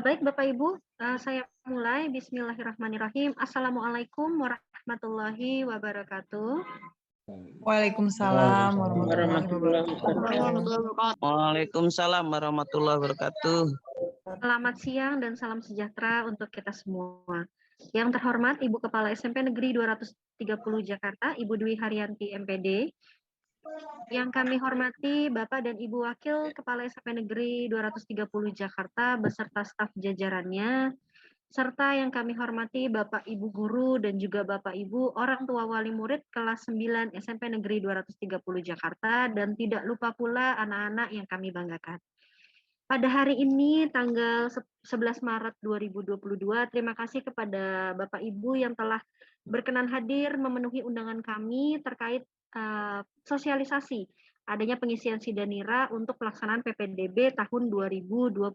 Baik Bapak Ibu, saya mulai. Bismillahirrahmanirrahim. Assalamualaikum warahmatullahi wabarakatuh. Waalaikumsalam warahmatullahi wabarakatuh. Waalaikumsalam warahmatullahi wabarakatuh. Selamat siang dan salam sejahtera untuk kita semua. Yang terhormat Ibu Kepala SMP Negeri 230 Jakarta, Ibu Dwi Haryanti MPD. Yang kami hormati Bapak dan Ibu Wakil Kepala SMP Negeri 230 Jakarta beserta staf jajarannya, serta yang kami hormati Bapak Ibu Guru dan juga Bapak Ibu orang tua wali murid kelas 9 SMP Negeri 230 Jakarta, dan tidak lupa pula anak-anak yang kami banggakan. Pada hari ini tanggal 11 Maret 2022, terima kasih kepada Bapak Ibu yang telah berkenan hadir memenuhi undangan kami terkait sosialisasi adanya pengisian Sidanira untuk pelaksanaan PPDB tahun 2022.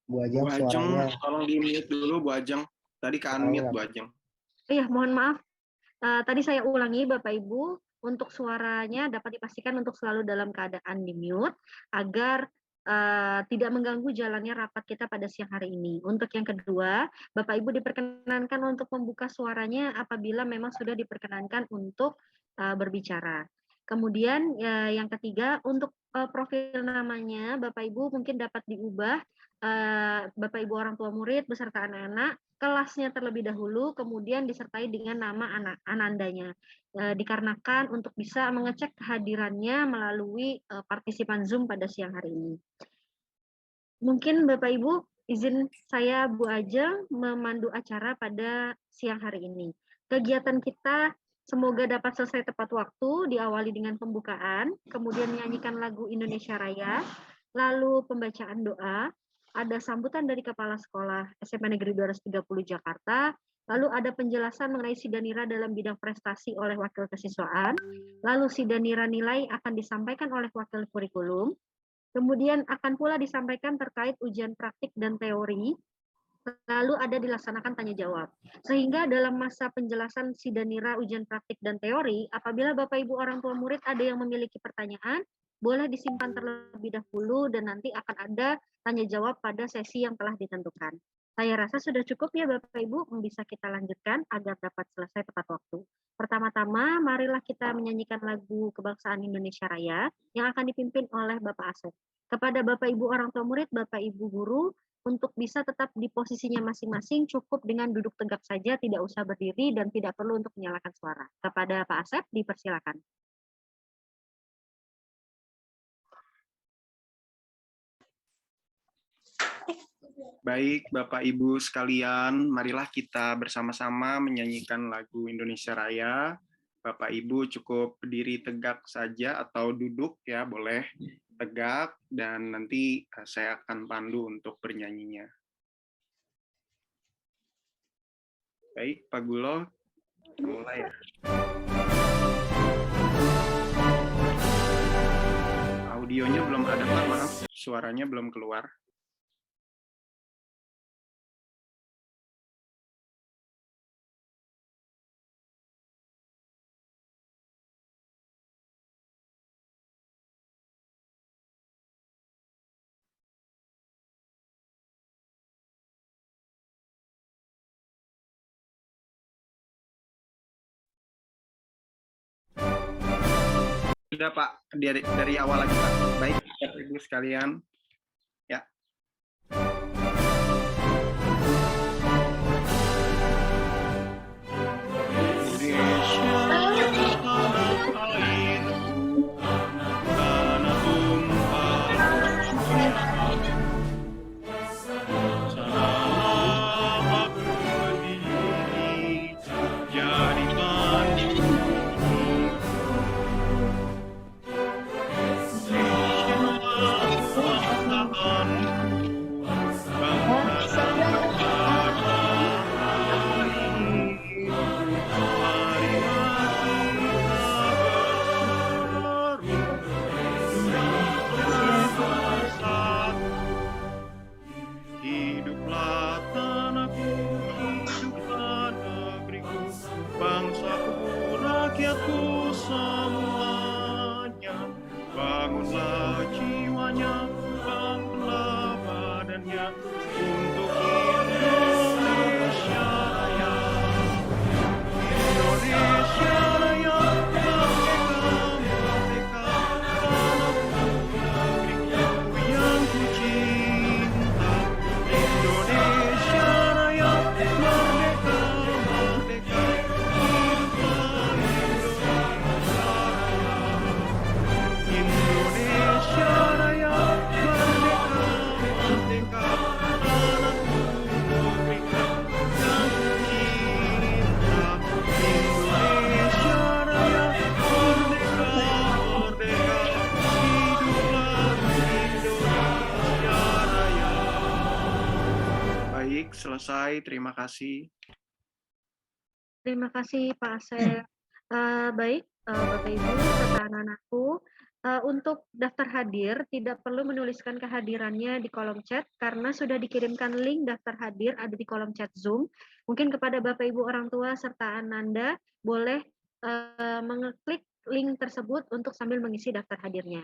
Bu Ajeng, Bu Ajeng, suaranya. tolong di-mute dulu Bu Ajeng. Tadi ke-unmute Bu Ajeng. Iya, mohon maaf. Tadi saya ulangi Bapak Ibu, untuk suaranya dapat dipastikan untuk selalu dalam keadaan di-mute agar tidak mengganggu jalannya rapat kita pada siang hari ini. Untuk yang kedua, Bapak Ibu diperkenankan untuk membuka suaranya apabila memang sudah diperkenankan untuk berbicara. Kemudian yang ketiga, untuk profil namanya Bapak Ibu mungkin dapat diubah, Bapak Ibu orang tua murid beserta anak-anak, kelasnya terlebih dahulu, kemudian disertai dengan nama anandanya. Dikarenakan untuk bisa mengecek kehadirannya melalui partisipan Zoom pada siang hari ini. Mungkin Bapak Ibu, izin saya Bu Ajeng memandu acara pada siang hari ini. Kegiatan kita semoga dapat selesai tepat waktu, diawali dengan pembukaan, kemudian menyanyikan lagu Indonesia Raya, lalu pembacaan doa, ada sambutan dari Kepala Sekolah SMP Negeri 230 Jakarta, lalu ada penjelasan mengenai Sidanira dalam bidang prestasi oleh Wakil Kesiswaan, lalu Sidanira nilai akan disampaikan oleh Wakil Kurikulum, kemudian akan pula disampaikan terkait ujian praktik dan teori, lalu ada dilaksanakan tanya jawab. Sehingga dalam masa penjelasan Sidanira ujian praktik dan teori, apabila Bapak Ibu orang tua murid ada yang memiliki pertanyaan, boleh disimpan terlebih dahulu dan nanti akan ada tanya jawab pada sesi yang telah ditentukan. Saya rasa sudah cukup ya Bapak Ibu, bisa kita lanjutkan agar dapat selesai tepat waktu. Pertama-tama, marilah kita menyanyikan lagu Kebangsaan Indonesia Raya yang akan dipimpin oleh Bapak Asep. Kepada Bapak Ibu orang tua murid, Bapak Ibu guru, untuk bisa tetap di posisinya masing-masing, cukup dengan duduk tegak saja, tidak usah berdiri dan tidak perlu untuk menyalakan suara. Kepada Pak Asep, dipersilakan. Baik, Bapak Ibu sekalian, marilah kita bersama-sama menyanyikan lagu Indonesia Raya. Bapak Ibu cukup berdiri tegak saja atau duduk ya, boleh tegak, dan nanti saya akan pandu untuk bernyanyinya. Baik, Pak Gulo, kita mulai ya. Audionya belum ada, Pak, maaf, suaranya belum keluar. Sudah Pak, dari awal lagi Pak. Baik, Bapak Ibu sekalian. Ya. Indonesia rakyatku semuanya, bangunlah jiwanya, bangunlah badannya untuk Indonesia Raya. Indonesia Raya, merdeka, merdeka, tanahku yang ku cinta. Indonesia Raya, merdeka, merdeka, Indonesia Raya, merdeka, merdeka, tanahku berikan yang ku cinta. Indonesia Raya, merdeka, merdeka, hiduplah Indonesia Raya. Baik, selesai. Terima kasih. Terima kasih Pak Asep. Baik, Bapak Ibu serta anak-anakku, untuk daftar hadir tidak perlu menuliskan kehadirannya di kolom chat karena sudah dikirimkan link daftar hadir ada di kolom chat Zoom. Mungkin kepada Bapak Ibu orang tua serta Ananda boleh mengeklik link tersebut untuk sambil mengisi daftar hadirnya.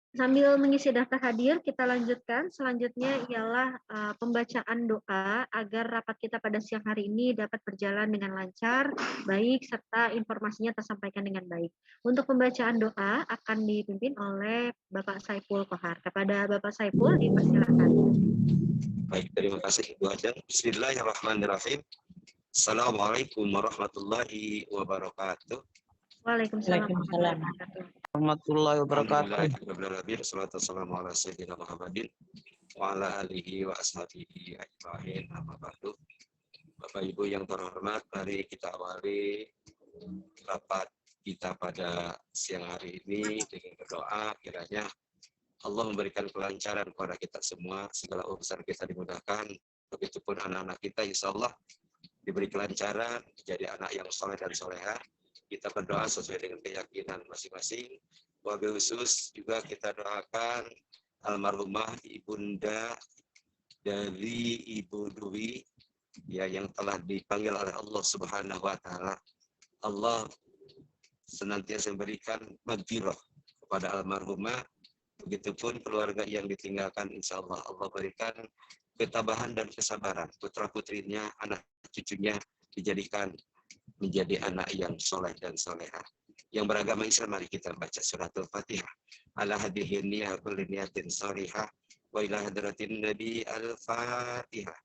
Sambil mengisi daftar hadir, kita lanjutkan. Selanjutnya ialah pembacaan doa agar rapat kita pada siang hari ini dapat berjalan dengan lancar, baik, serta informasinya tersampaikan dengan baik. Untuk pembacaan doa akan dipimpin oleh Bapak Saiful Kohar. Kepada Bapak Saiful, dipersilakan. Baik, terima kasih Bu Ajeng. Bismillahirrahmanirrahim. Assalamualaikum warahmatullahi wabarakatuh. Waalaikumsalam warahmatullahi wabarakatuh. Warahmatullahi wabarakatuh. Alhamdulillah, salatu wassalamu ala sayyidina Muhammadin wa ala alihi wa ashabihi ajma'in, amma ba'du. Bapak Ibu yang terhormat, mari kita awali rapat kita pada siang hari ini dengan berdoa kiranya Allah memberikan kelancaran kepada kita semua, segala urusan kita dimudahkan, begitupun anak-anak kita insya Allah diberi kelancaran, menjadi anak yang soleh dan soleha. Kita berdoa sesuai dengan keyakinan masing-masing. Wabil khusus juga kita doakan almarhumah ibunda dari Ibu Dwi ya yang telah dipanggil oleh Allah Subhanahu wa taala. Allah senantiasa memberikan maghfirah kepada almarhumah, begitupun keluarga yang ditinggalkan insya Allah Allah berikan ketabahan dan kesabaran. Putra putrinya, anak cucunya dijadikan menjadi anak yang soleh dan soleha. Yang beragama Islam, mari kita baca suratul Fatihah. Ala hadihin niya kulli niyatin salihah wa ila hadratin Nabi al-Fatihah.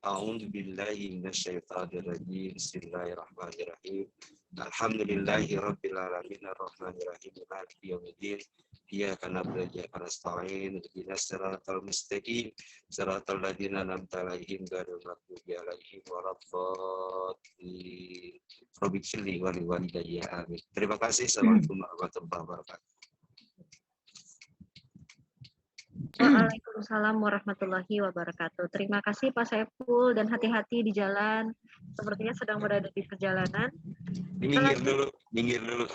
A'udzu billahi minasyaitonir rajim. Bismillahirrahmanirrahim. Alhamdulillahi rabbil alamin arrahmanir rahim maliki yaumiddin. Iyyaka na'budu wa iyyaka nasta'in. Ihdinas siratal mustaqim. Siratal ladzina an'amta 'alaihim ghairil maghdubi 'alaihim waladdallin. Rabbi ighfirli wa li walidayya amin. Terima kasih. Assalamualaikum warahmatullahi wabarakatuh. Waalaikumsalam warahmatullahi wabarakatuh. Terima kasih Pak Saiful dan hati-hati di jalan. Sepertinya sedang berada di perjalanan. Minggir dulu.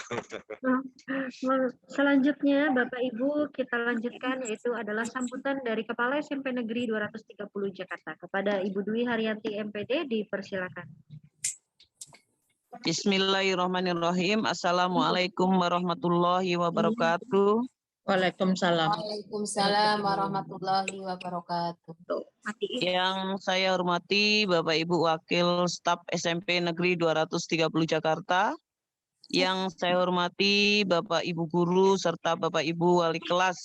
Selanjutnya Bapak Ibu kita lanjutkan yaitu adalah sambutan dari Kepala SMP Negeri 230 Jakarta. Kepada Ibu Dwi Haryanti MPD dipersilakan. Bismillahirrahmanirrahim. Assalamualaikum warahmatullahi wabarakatuh. Waalaikumsalam. Waalaikumsalam warahmatullahi wabarakatuh. Yang saya hormati Bapak Ibu Wakil Staf SMP Negeri 230 Jakarta. Yang saya hormati Bapak Ibu Guru serta Bapak Ibu Wali Kelas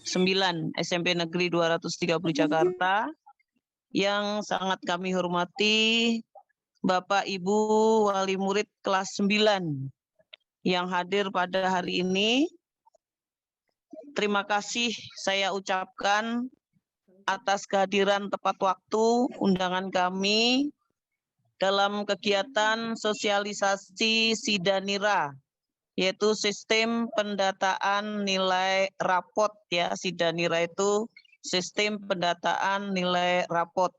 9 SMP Negeri 230 Jakarta. Yang sangat kami hormati Bapak Ibu Wali Murid kelas 9 yang hadir pada hari ini. Terima kasih saya ucapkan atas kehadiran tepat waktu undangan kami dalam kegiatan sosialisasi Sidanira, yaitu sistem pendataan nilai rapot ya. Sidanira itu sistem pendataan nilai rapot.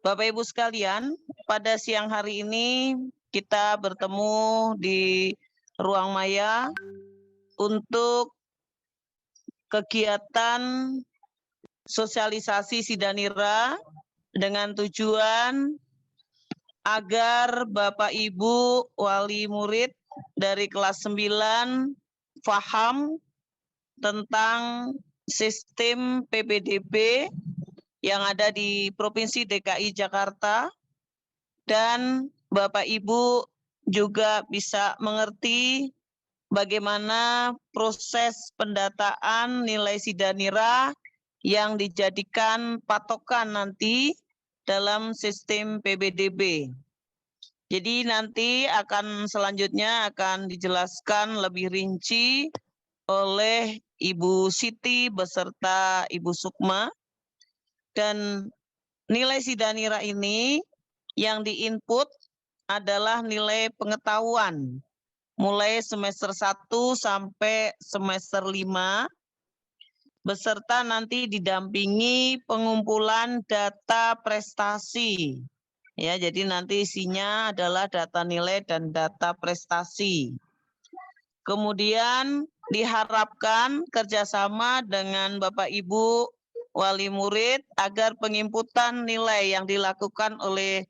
Bapak Ibu sekalian, pada siang hari ini kita bertemu di ruang maya untuk kegiatan sosialisasi Sidanira dengan tujuan agar Bapak Ibu wali murid dari kelas 9 paham tentang sistem PPDB yang ada di Provinsi DKI Jakarta, dan Bapak Ibu juga bisa mengerti bagaimana proses pendataan nilai SIDA-NIRA yang dijadikan patokan nanti dalam sistem PPDB. Jadi nanti selanjutnya akan dijelaskan lebih rinci oleh Ibu Siti beserta Ibu Sukma. Dan nilai SIDA-NIRA ini yang diinput adalah nilai pengetahuan mulai semester 1 sampai semester 5, beserta nanti didampingi pengumpulan data prestasi. Ya, jadi nanti isinya adalah data nilai dan data prestasi. Kemudian diharapkan kerjasama dengan Bapak Ibu wali murid agar penginputan nilai yang dilakukan oleh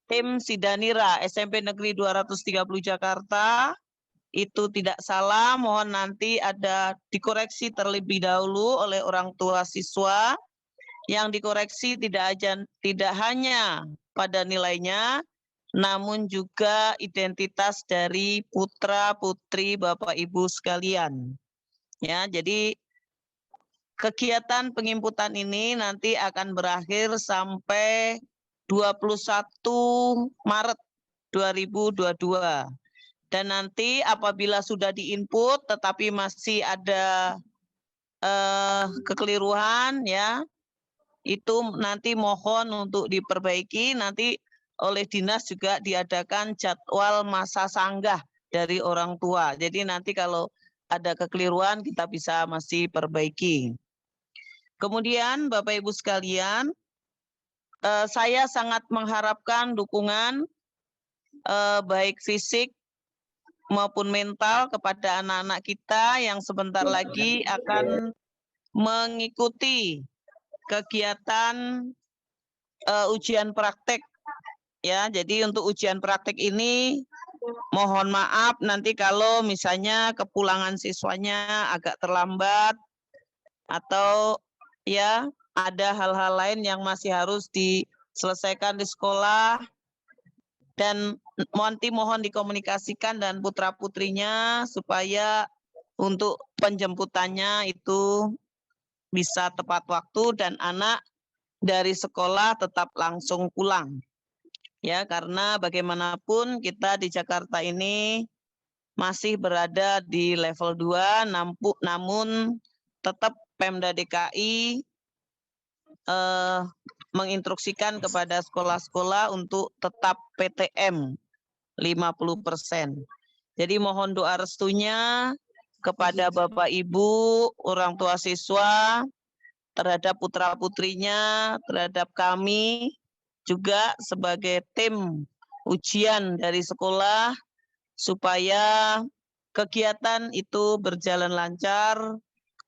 tim SIDA-NIRA SMP Negeri 230 Jakarta itu tidak salah, mohon nanti ada dikoreksi terlebih dahulu oleh orang tua siswa. Yang dikoreksi tidak hanya pada nilainya, namun juga identitas dari putra-putri Bapak Ibu sekalian. Ya, jadi kegiatan penginputan ini nanti akan berakhir sampai 21 Maret 2022. Dan nanti apabila sudah diinput tetapi masih ada kekeliruan, ya, itu nanti mohon untuk diperbaiki. Nanti oleh dinas juga diadakan jadwal masa sanggah dari orang tua. Jadi nanti kalau ada kekeliruan kita bisa masih perbaiki. Kemudian Bapak Ibu sekalian, saya sangat mengharapkan dukungan baik fisik maupun mental kepada anak-anak kita yang sebentar lagi akan mengikuti kegiatan ujian praktek. Ya, jadi untuk ujian praktek ini mohon maaf nanti kalau misalnya kepulangan siswanya agak terlambat atau ya ada hal-hal lain yang masih harus diselesaikan di sekolah, dan nanti mohon dikomunikasikan dan putra-putrinya supaya untuk penjemputannya itu bisa tepat waktu dan anak dari sekolah tetap langsung pulang. Ya, karena bagaimanapun kita di Jakarta ini masih berada di level 2, namun tetap Pemda DKI menginstruksikan kepada sekolah-sekolah untuk tetap PTM 50%. Jadi mohon doa restunya kepada Bapak Ibu, orang tua siswa, terhadap putra-putrinya, terhadap kami, juga sebagai tim ujian dari sekolah, supaya kegiatan itu berjalan lancar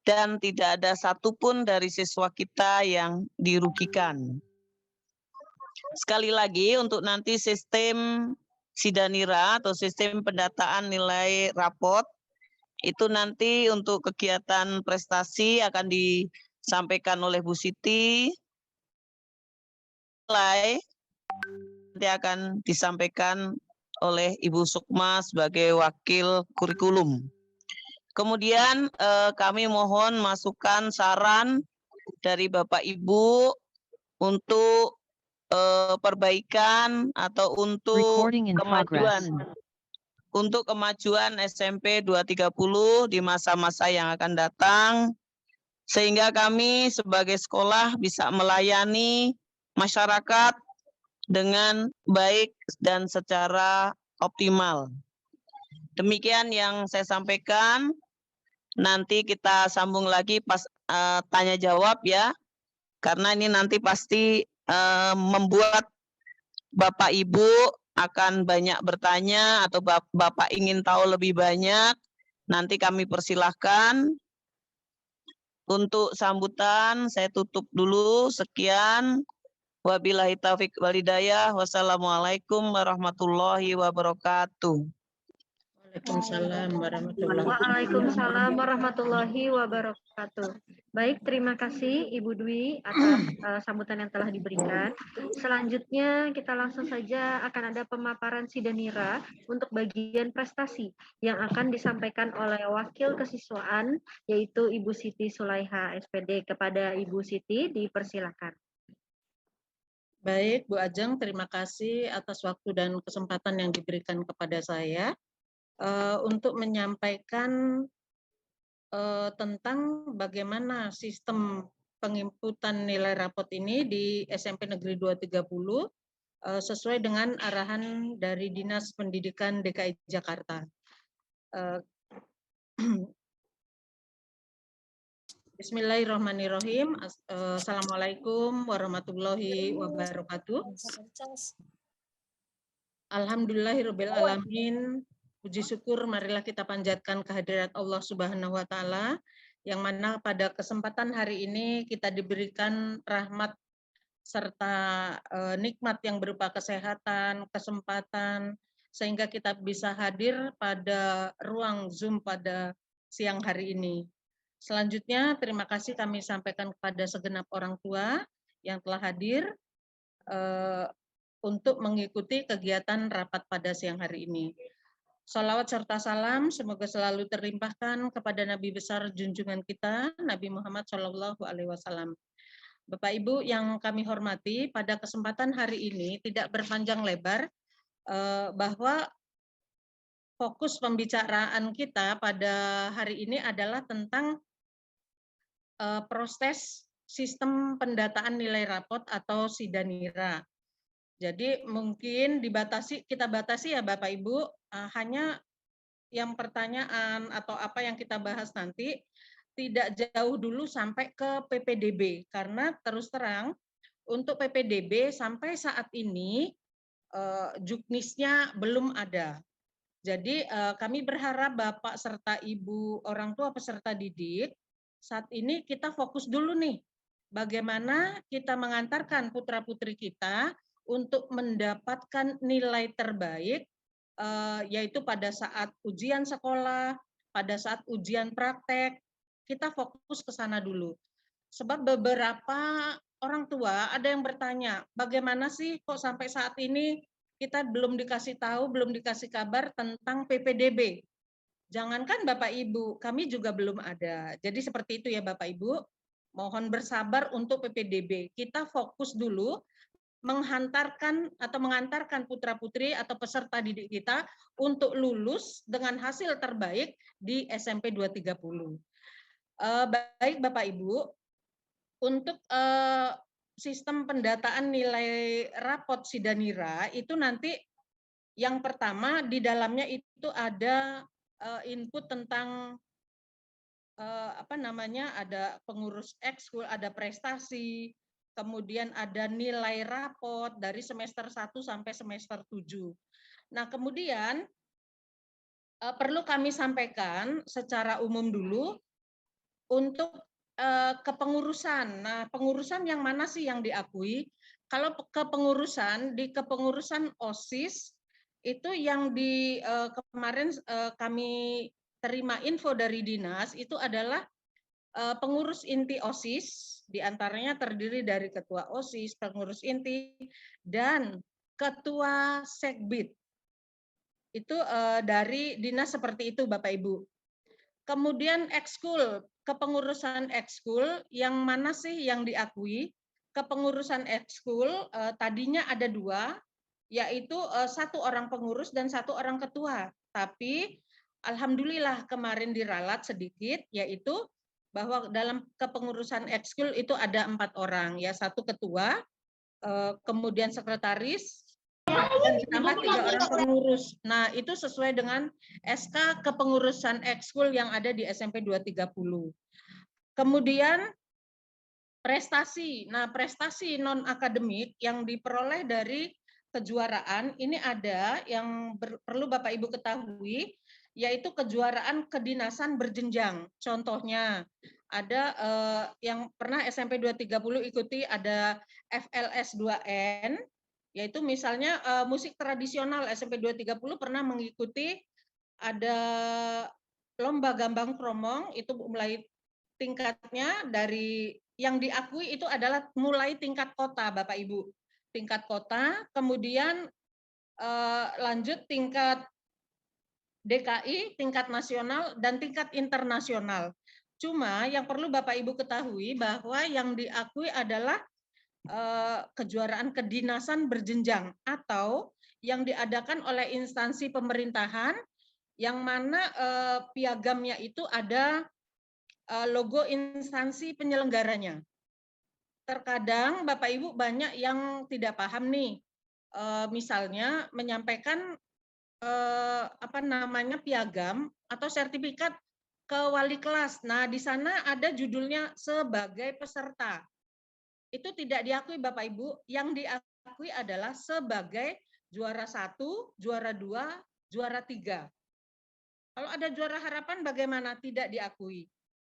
dan tidak ada satupun dari siswa kita yang dirugikan. Sekali lagi, untuk nanti sistem SIDA-NIRA atau sistem pendataan nilai rapot, itu nanti untuk kegiatan prestasi akan disampaikan oleh Bu Siti. Nanti akan disampaikan oleh Ibu Sukma sebagai wakil kurikulum. Kemudian kami mohon masukan saran dari Bapak Ibu untuk perbaikan atau untuk kemajuan SMP 230 di masa-masa yang akan datang, sehingga kami sebagai sekolah bisa melayani masyarakat dengan baik dan secara optimal. Demikian yang saya sampaikan. Nanti kita sambung lagi pas tanya jawab ya, karena ini nanti pasti membuat Bapak Ibu akan banyak bertanya atau Bapak ingin tahu lebih banyak. Nanti kami persilahkan. Untuk sambutan saya tutup dulu. Sekian. Wabillahi taufiq walhidayah. Wassalamualaikum warahmatullahi wabarakatuh. Waalaikumsalam warahmatullahi wabarakatuh. Waalaikumsalam warahmatullahi wabarakatuh. Baik, terima kasih Ibu Dwi atas sambutan yang telah diberikan. Selanjutnya kita langsung saja akan ada pemaparan Sidanira untuk bagian prestasi yang akan disampaikan oleh Wakil Kesiswaan yaitu Ibu Siti Sulaiha SPD. Kepada Ibu Siti dipersilakan. Baik, Bu Ajeng, terima kasih atas waktu dan kesempatan yang diberikan kepada saya untuk menyampaikan tentang bagaimana sistem penginputan nilai rapot ini di SMP Negeri 230 sesuai dengan arahan dari Dinas Pendidikan DKI Jakarta. Bismillahirrahmanirrahim. Assalamualaikum warahmatullahi wabarakatuh. Alhamdulillahirabbil alamin. Puji syukur marilah kita panjatkan kehadirat Allah Subhanahu wa taala yang mana pada kesempatan hari ini kita diberikan rahmat serta nikmat yang berupa kesehatan, kesempatan sehingga kita bisa hadir pada ruang Zoom pada siang hari ini. Selanjutnya terima kasih kami sampaikan kepada segenap orang tua yang telah hadir untuk mengikuti kegiatan rapat pada siang hari ini. Salawat serta salam semoga selalu terlimpahkan kepada Nabi besar junjungan kita, Nabi Muhammad SAW. Bapak Ibu yang kami hormati, pada kesempatan hari ini tidak berpanjang lebar bahwa fokus pembicaraan kita pada hari ini adalah tentang proses sistem pendataan nilai rapot atau Sidanira. Jadi mungkin kita batasi ya Bapak Ibu, hanya yang pertanyaan atau apa yang kita bahas nanti tidak jauh dulu sampai ke PPDB, karena terus terang untuk PPDB sampai saat ini juknisnya belum ada. Jadi kami berharap Bapak serta Ibu orang tua peserta didik, saat ini kita fokus dulu nih, bagaimana kita mengantarkan putra-putri kita untuk mendapatkan nilai terbaik, yaitu pada saat ujian sekolah, pada saat ujian praktek, kita fokus ke sana dulu. Sebab beberapa orang tua ada yang bertanya, bagaimana sih kok sampai saat ini kita belum dikasih tahu, belum dikasih kabar tentang PPDB. Jangankan Bapak Ibu, kami juga belum ada. Jadi seperti itu ya Bapak Ibu, mohon bersabar untuk PPDB. Kita fokus dulu mengantarkan putra-putri atau peserta didik kita untuk lulus dengan hasil terbaik di SMP 230. Baik Bapak Ibu, untuk sistem pendataan nilai rapot Sidanira itu nanti yang pertama di dalamnya itu ada input tentang ada pengurus ekskul, ada prestasi, kemudian ada nilai rapot dari semester 1 sampai semester 7. Nah, kemudian perlu kami sampaikan secara umum dulu untuk kepengurusan. Nah, pengurusan yang mana sih yang diakui? Kalau kepengurusan, di kepengurusan OSIS itu yang kemarin kami terima info dari dinas itu adalah pengurus inti OSIS, diantaranya terdiri dari ketua OSIS, pengurus inti, dan ketua Sekbid. Itu dari dinas seperti itu Bapak Ibu. Kemudian ekskul, kepengurusan ekskul yang mana sih yang diakui? Kepengurusan ekskul tadinya ada 2, yaitu 1 orang pengurus dan 1 orang ketua. Tapi alhamdulillah kemarin diralat sedikit, yaitu bahwa dalam kepengurusan ekskul itu ada 4 orang, ya 1 ketua, kemudian sekretaris, dan ditambah 3 orang pengurus. Nah, itu sesuai dengan SK kepengurusan ekskul yang ada di SMP 230. Kemudian prestasi. Nah, prestasi non akademik yang diperoleh dari kejuaraan ini ada yang perlu Bapak Ibu ketahui, yaitu kejuaraan kedinasan berjenjang. Contohnya ada yang pernah SMP 230 ikuti ada FLS 2N, yaitu misalnya musik tradisional SMP 230 pernah mengikuti ada lomba gambang kromong, itu mulai tingkatnya dari yang diakui itu adalah mulai tingkat kota, Bapak Ibu. Tingkat kota, kemudian lanjut tingkat DKI, tingkat nasional, dan tingkat internasional. Cuma yang perlu Bapak Ibu ketahui bahwa yang diakui adalah kejuaraan kedinasan berjenjang atau yang diadakan oleh instansi pemerintahan yang mana piagamnya itu ada logo instansi penyelenggaranya. Terkadang Bapak Ibu banyak yang tidak paham nih, misalnya menyampaikan piagam atau sertifikat ke wali kelas. Nah, di sana ada judulnya sebagai peserta. Itu tidak diakui Bapak Ibu, yang diakui adalah sebagai juara 1, juara 2, juara 3. Kalau ada juara harapan bagaimana? Tidak diakui.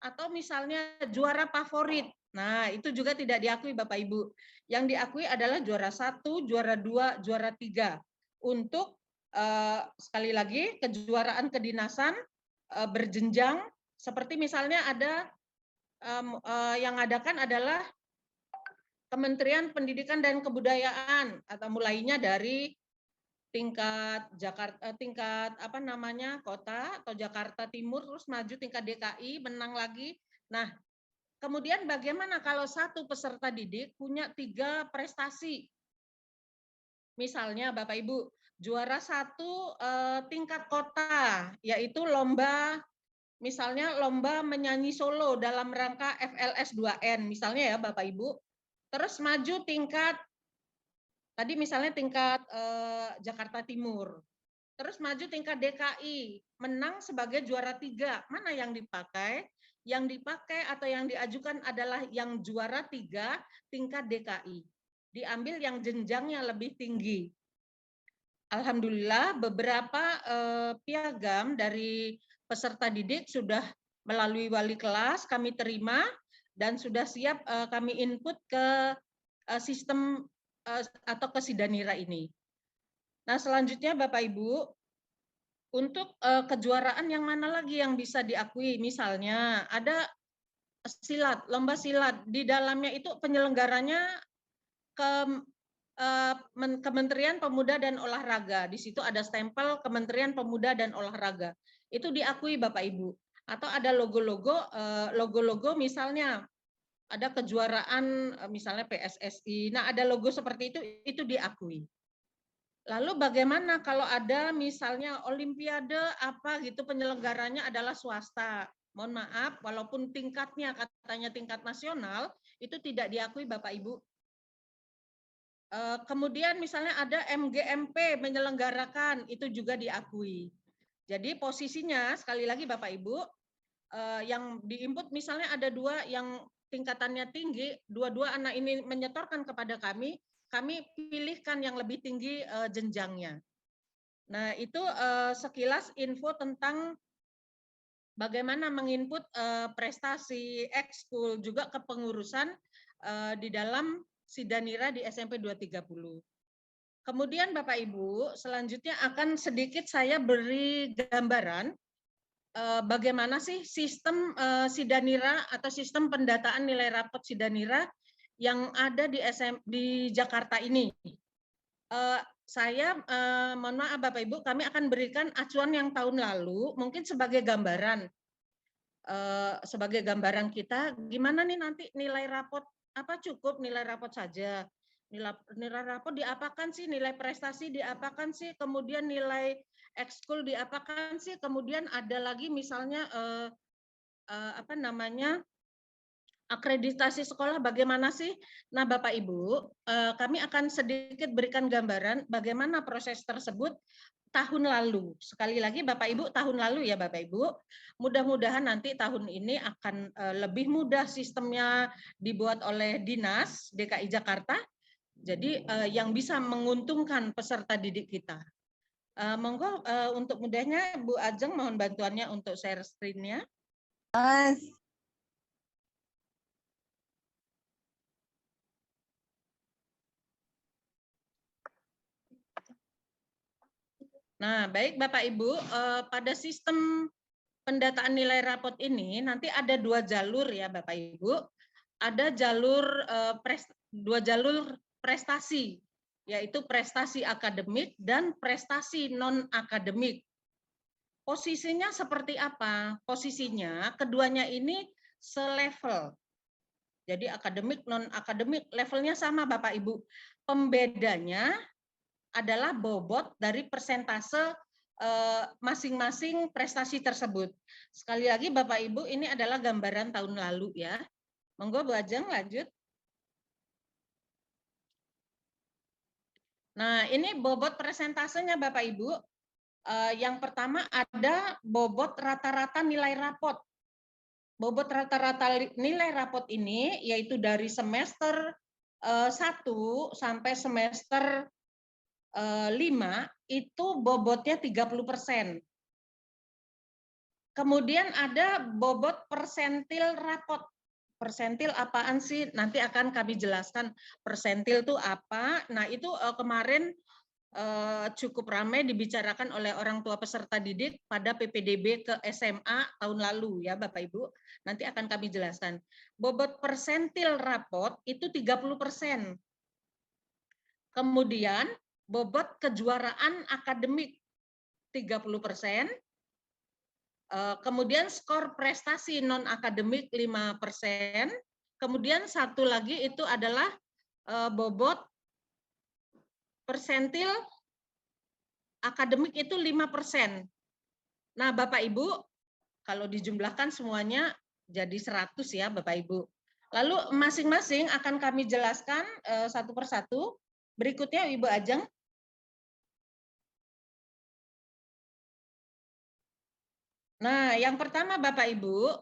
Atau misalnya juara favorit. Nah, itu juga tidak diakui Bapak Ibu. Yang diakui adalah juara 1, juara 2, juara 3. Untuk sekali lagi kejuaraan kedinasan berjenjang, seperti misalnya ada yang adakan adalah Kementerian Pendidikan dan Kebudayaan, atau mulainya dari tingkat Jakarta, kota atau Jakarta Timur, terus maju tingkat DKI, menang lagi. Nah, kemudian bagaimana kalau satu peserta didik punya 3 prestasi? Misalnya Bapak Ibu, juara 1 tingkat kota, yaitu lomba, misalnya lomba menyanyi solo dalam rangka FLS 2N, misalnya ya Bapak Ibu. Terus maju tingkat, tadi misalnya tingkat Jakarta Timur. Terus maju tingkat DKI, menang sebagai juara 3. Mana yang dipakai? Yang dipakai atau yang diajukan adalah yang juara 3 tingkat DKI. Diambil yang jenjangnya lebih tinggi. Alhamdulillah beberapa piagam dari peserta didik sudah melalui wali kelas kami terima dan sudah siap kami input ke sistem atau ke Sidanira ini. Nah, selanjutnya Bapak Ibu, untuk kejuaraan yang mana lagi yang bisa diakui? Misalnya ada silat, lomba silat, di dalamnya itu penyelenggaranya Kementerian Pemuda dan Olahraga. Di situ ada stempel Kementerian Pemuda dan Olahraga. Itu diakui Bapak Ibu. Atau ada logo-logo misalnya ada kejuaraan misalnya PSSI. Nah, ada logo seperti itu diakui. Lalu bagaimana kalau ada misalnya olimpiade apa gitu penyelenggaranya adalah swasta. Mohon maaf, walaupun tingkatnya katanya tingkat nasional, itu tidak diakui Bapak Ibu. Kemudian misalnya ada MGMP menyelenggarakan, itu juga diakui. Jadi posisinya sekali lagi Bapak Ibu, yang diinput misalnya ada 2 yang tingkatannya tinggi, dua-dua anak ini menyetorkan kepada kami pilihkan yang lebih tinggi jenjangnya. Nah, itu sekilas info tentang bagaimana menginput prestasi ekskul juga kepengurusan di dalam Sidanira di SMP 230. Kemudian Bapak Ibu, selanjutnya akan sedikit saya beri gambaran bagaimana sih sistem Sidanira atau sistem pendataan nilai rapot Sidanira yang ada di Jakarta ini. Saya mohon maaf Bapak Ibu, kami akan berikan acuan yang tahun lalu, mungkin sebagai gambaran kita, gimana nih nanti nilai rapot, apa cukup nilai rapot saja? Nilai rapot diapakan sih, nilai prestasi diapakan sih, kemudian nilai ekskul diapakan sih, kemudian ada lagi misalnya akreditasi sekolah bagaimana sih? Nah, Bapak Ibu, kami akan sedikit berikan gambaran bagaimana proses tersebut tahun lalu. Sekali lagi Bapak Ibu, tahun lalu ya Bapak Ibu. Mudah-mudahan nanti tahun ini akan lebih mudah sistemnya dibuat oleh Dinas DKI Jakarta. Jadi yang bisa menguntungkan peserta didik kita. Monggo untuk mudahnya Bu Ajeng mohon bantuannya untuk share screen-nya. Nah, baik Bapak Ibu, pada sistem pendataan nilai rapot ini nanti ada 2 jalur ya Bapak Ibu. Ada jalur dua jalur prestasi, yaitu prestasi akademik dan prestasi non-akademik. Posisinya seperti apa? Posisinya keduanya ini selevel. Jadi akademik, non-akademik levelnya sama Bapak Ibu. Pembedanya adalah bobot dari persentase masing-masing prestasi tersebut. Sekali lagi Bapak Ibu, ini adalah gambaran tahun lalu ya. Monggo Bu Ajeng lanjut. Nah, ini bobot persentasenya Bapak Ibu. Yang pertama ada bobot rata-rata nilai rapot. Bobot rata-rata nilai rapot ini yaitu dari semester 1 sampai semester 5 itu bobotnya 30%. Kemudian ada bobot persentil rapot. Persentil apaan sih? Nanti akan kami jelaskan persentil itu apa. Nah, itu kemarin cukup ramai dibicarakan oleh orang tua peserta didik pada PPDB ke SMA tahun lalu ya Bapak Ibu. Nanti akan kami jelaskan. Bobot persentil rapot itu 30%. Kemudian bobot kejuaraan akademik 30%. Kemudian skor prestasi non-akademik 5%. Kemudian satu lagi itu adalah bobot persentil akademik itu 5%. Nah, Bapak Ibu, kalau dijumlahkan semuanya jadi 100 ya, Bapak Ibu. Lalu masing-masing akan kami jelaskan satu persatu. Berikutnya Ibu Ajeng. Nah, yang pertama Bapak Ibu,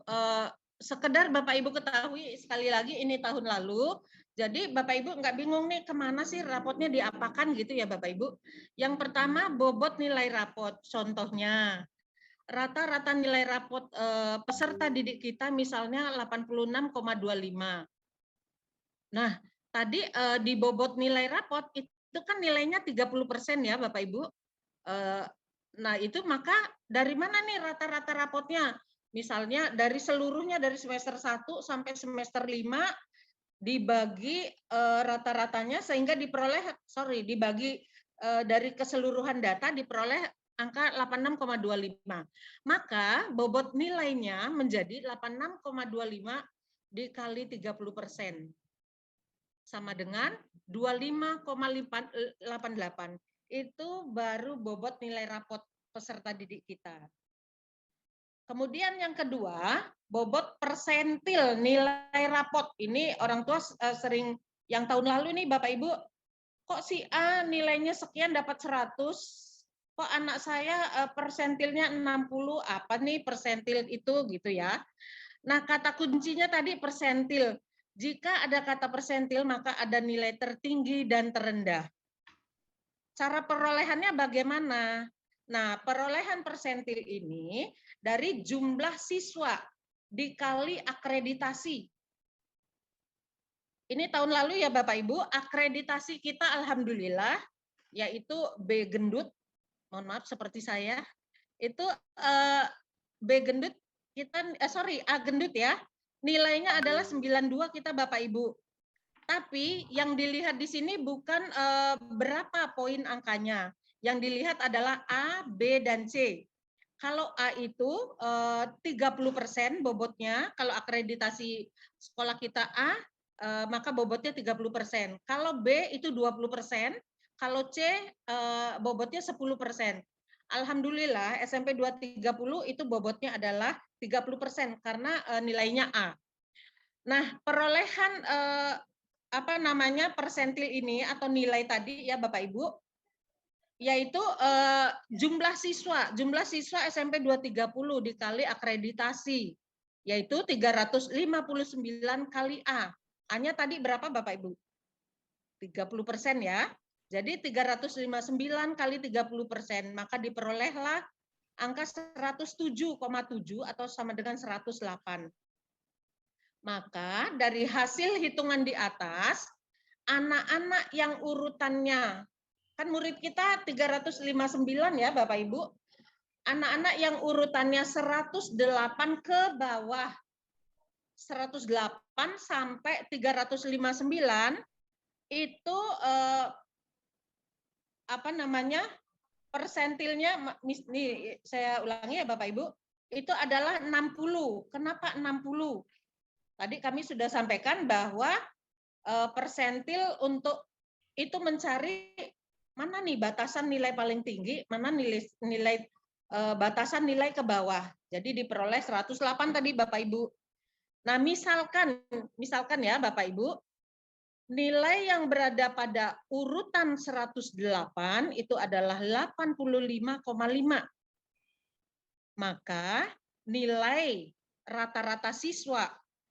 sekedar Bapak Ibu ketahui sekali lagi ini tahun lalu, jadi Bapak Ibu nggak bingung nih kemana sih rapotnya diapakan gitu ya Bapak Ibu. Yang pertama bobot nilai rapot, contohnya rata-rata nilai rapot peserta didik kita misalnya 86,25. Nah, tadi di bobot nilai rapot itu kan nilainya 30% ya Bapak Ibu. Nah, itu maka dari mana nih rata-rata rapotnya? Misalnya dari seluruhnya dari semester 1 sampai semester 5 dibagi rata-ratanya sehingga dibagi dari keseluruhan data diperoleh angka 86,25. Maka bobot nilainya menjadi 86,25 dikali 30%. Sama dengan 25,88. Itu baru bobot nilai rapot peserta didik kita. Kemudian yang kedua, bobot persentil nilai rapot. Ini orang tua sering, yang tahun lalu nih Bapak Ibu, kok si A nilainya sekian dapat 100, kok anak saya persentilnya 60, apa nih persentil itu gitu ya. Nah, kata kuncinya tadi persentil. Jika ada kata persentil, maka ada nilai tertinggi dan terendah. Cara perolehannya bagaimana? Nah, perolehan persentil ini dari jumlah siswa dikali akreditasi. Ini tahun lalu ya Bapak Ibu, akreditasi kita alhamdulillah, yaitu B gendut, mohon maaf seperti saya, itu B gendut kita, A gendut ya, nilainya adalah 92 kita Bapak Ibu. Tapi yang dilihat di sini bukan berapa poin angkanya. Yang dilihat adalah A, B, dan C. Kalau A itu 30% bobotnya, kalau akreditasi sekolah kita A, maka bobotnya 30%. Kalau B itu 20%, kalau C bobotnya 10%. Alhamdulillah SMP 230 itu bobotnya adalah 30% karena nilainya A. Nah, perolehan persentil ini atau nilai tadi ya Bapak Ibu, yaitu jumlah siswa SMP 230 dikali akreditasi, yaitu 359 kali A. A-nya tadi berapa Bapak Ibu? 30% ya. Jadi 359 kali 30%, maka diperolehlah angka 107,7 atau sama dengan 108. Maka dari hasil hitungan di atas, anak-anak yang urutannya, kan murid kita 359 ya Bapak Ibu, anak-anak yang urutannya 108 ke bawah, 108 sampai 359 itu persentilnya, nih saya ulangi ya Bapak Ibu, itu adalah 60. Kenapa 60? Tadi kami sudah sampaikan bahwa persentil untuk itu mencari mana nih batasan nilai paling tinggi, mana nilai batasan nilai ke bawah. Jadi diperoleh 108 tadi Bapak Ibu. Nah, misalkan ya Bapak Ibu, nilai yang berada pada urutan 108 itu adalah 85,5. Maka nilai rata-rata siswa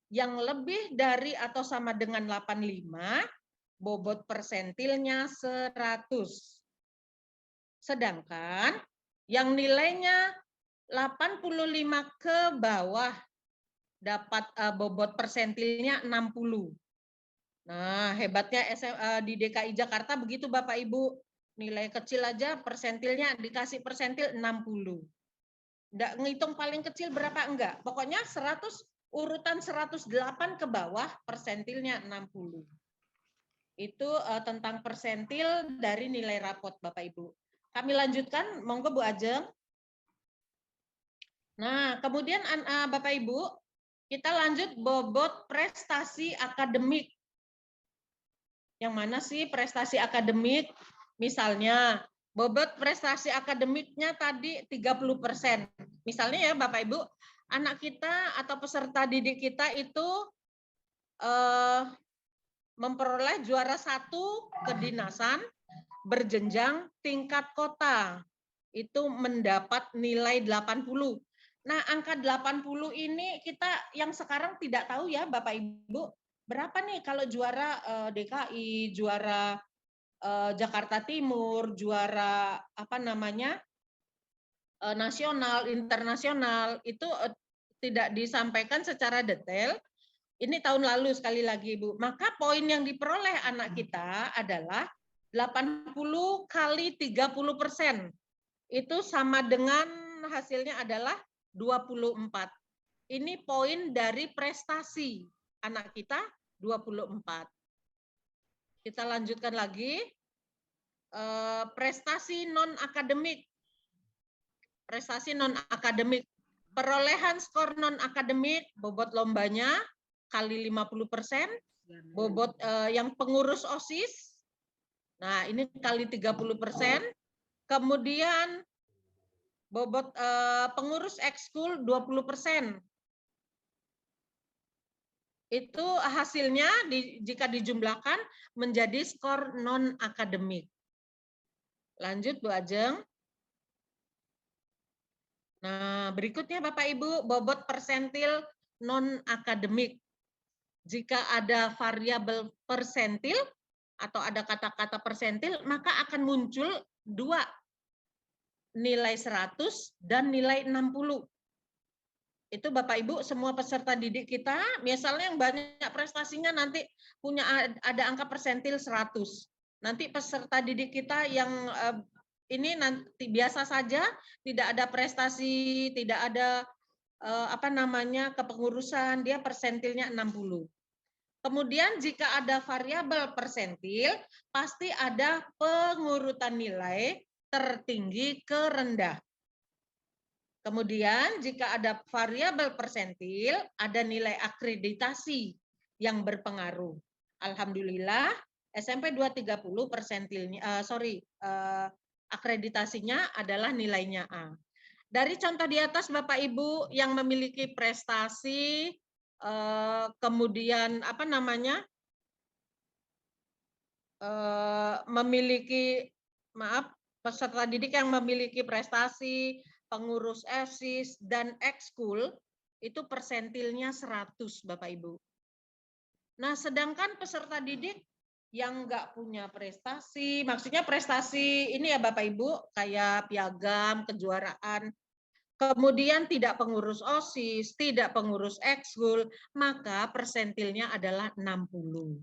yang lebih dari atau sama dengan 85, bobot persentilnya 100. Sedangkan yang nilainya 85 ke bawah dapat bobot persentilnya 60. Nah, hebatnya di DKI Jakarta begitu Bapak Ibu. Nilai kecil aja persentilnya dikasih persentil 60. Enggak ngitung paling kecil berapa enggak. Pokoknya urutan 108 ke bawah persentilnya 60. Itu tentang persentil dari nilai rapot Bapak Ibu. Kami lanjutkan, monggo Bu Ajeng. Nah, kemudian Bapak Ibu, kita lanjut bobot prestasi akademik. Yang mana sih prestasi akademik? Misalnya, bobot prestasi akademiknya tadi 30%. Misalnya ya Bapak Ibu, anak kita atau peserta didik kita itu memperoleh juara 1 kedinasan berjenjang tingkat kota. Itu mendapat nilai 80. Nah, angka 80 ini kita yang sekarang tidak tahu ya Bapak Ibu, berapa nih kalau juara DKI, juara Jakarta Timur, juara nasional, internasional, itu tidak disampaikan secara detail. Ini tahun lalu sekali lagi Bu. Maka poin yang diperoleh anak kita adalah 80 kali 30%. Itu sama dengan hasilnya adalah 24. Ini poin dari prestasi anak kita 24. Kita lanjutkan lagi. Prestasi non-akademik. Prestasi non-akademik. Perolehan skor non-akademik, bobot lombanya kali 50%, bobot yang pengurus OSIS, nah ini kali 30%, kemudian bobot pengurus ekskul 20%. Itu hasilnya jika dijumlahkan menjadi skor non-akademik. Lanjut Bu Ajeng. Nah, berikutnya Bapak Ibu, bobot persentil non-akademik. Jika ada variabel persentil atau ada kata-kata persentil, maka akan muncul 2, nilai 100 dan nilai 60. Itu Bapak Ibu semua peserta didik kita, misalnya yang banyak prestasinya nanti punya ada angka persentil 100. Nanti peserta didik kita yang ini nanti biasa saja, tidak ada prestasi, tidak ada kepengurusan, dia persentilnya 60. Kemudian jika ada variabel persentil, pasti ada pengurutan nilai tertinggi ke rendah. Kemudian jika ada variabel persentil, ada nilai akreditasi yang berpengaruh. Alhamdulillah SMP 230 persentilnya, akreditasinya adalah nilainya A. Dari contoh di atas Bapak Ibu yang memiliki prestasi, kemudian peserta didik yang memiliki prestasi, pengurus ESIS dan ekskul itu persentilnya 100 Bapak Ibu. Nah, sedangkan peserta didik yang nggak punya prestasi, maksudnya prestasi ini ya Bapak Ibu, kayak piagam, kejuaraan, kemudian tidak pengurus OSIS, tidak pengurus ekskul, maka persentilnya adalah 60.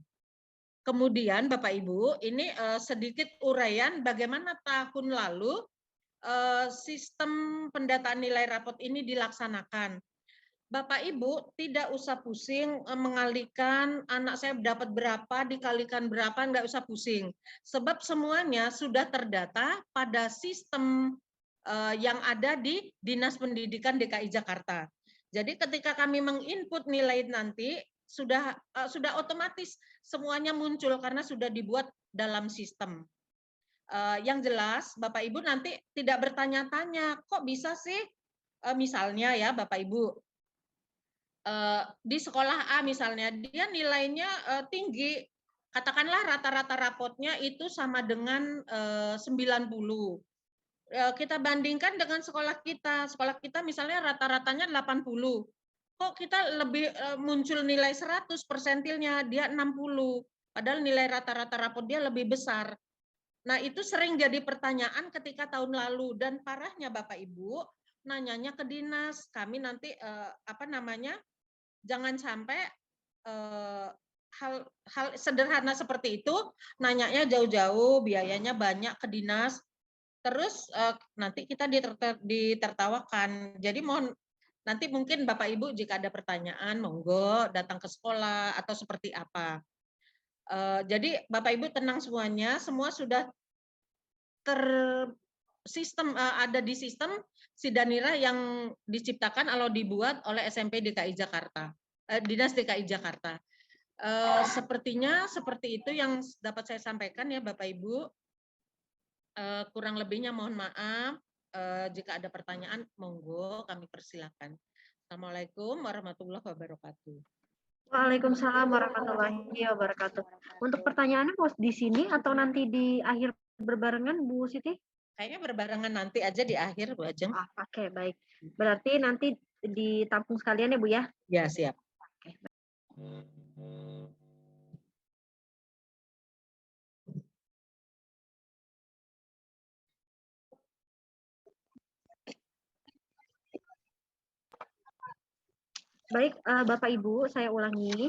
Kemudian Bapak Ibu, ini sedikit uraian bagaimana tahun lalu sistem pendataan nilai rapot ini dilaksanakan. Bapak Ibu tidak usah pusing mengalihkan anak saya dapat berapa dikalikan berapa, nggak usah pusing. Sebab semuanya sudah terdata pada sistem yang ada di Dinas Pendidikan DKI Jakarta. Jadi ketika kami menginput nilai nanti sudah otomatis semuanya muncul karena sudah dibuat dalam sistem. Yang jelas Bapak Ibu nanti tidak bertanya-tanya, kok bisa sih misalnya ya Bapak Ibu di sekolah A misalnya dia nilainya tinggi, katakanlah rata-rata rapotnya itu sama dengan 90. Kita bandingkan dengan sekolah kita misalnya rata-ratanya 80. Kok kita lebih muncul nilai 100 persentilnya, dia 60. Padahal nilai rata-rata rapot dia lebih besar. Nah, itu sering jadi pertanyaan ketika tahun lalu dan parahnya Bapak Ibu nanyanya ke dinas. Kami nanti jangan sampai hal sederhana seperti itu nanyanya jauh-jauh, biayanya banyak ke dinas. Terus nanti kita ditertawakan. Jadi mohon nanti mungkin Bapak Ibu jika ada pertanyaan monggo datang ke sekolah atau seperti apa. Jadi Bapak Ibu tenang semuanya, semua sudah ada di sistem Sidanira yang diciptakan atau dibuat oleh SMP DKI Jakarta, Dinas DKI Jakarta. Sepertinya seperti itu yang dapat saya sampaikan ya Bapak Ibu. Kurang lebihnya mohon maaf. Jika ada pertanyaan, monggo kami persilakan. Assalamualaikum warahmatullahi wabarakatuh. Waalaikumsalam warahmatullahi wabarakatuh. Untuk pertanyaannya mau di sini atau nanti di akhir berbarengan Bu Siti? Kayaknya berbarengan nanti aja di akhir Bu Ajeng. Oke, baik. Berarti nanti ditampung sekalian ya Bu ya? Ya, siap. Oke. Baik, Bapak Ibu, saya ulangi.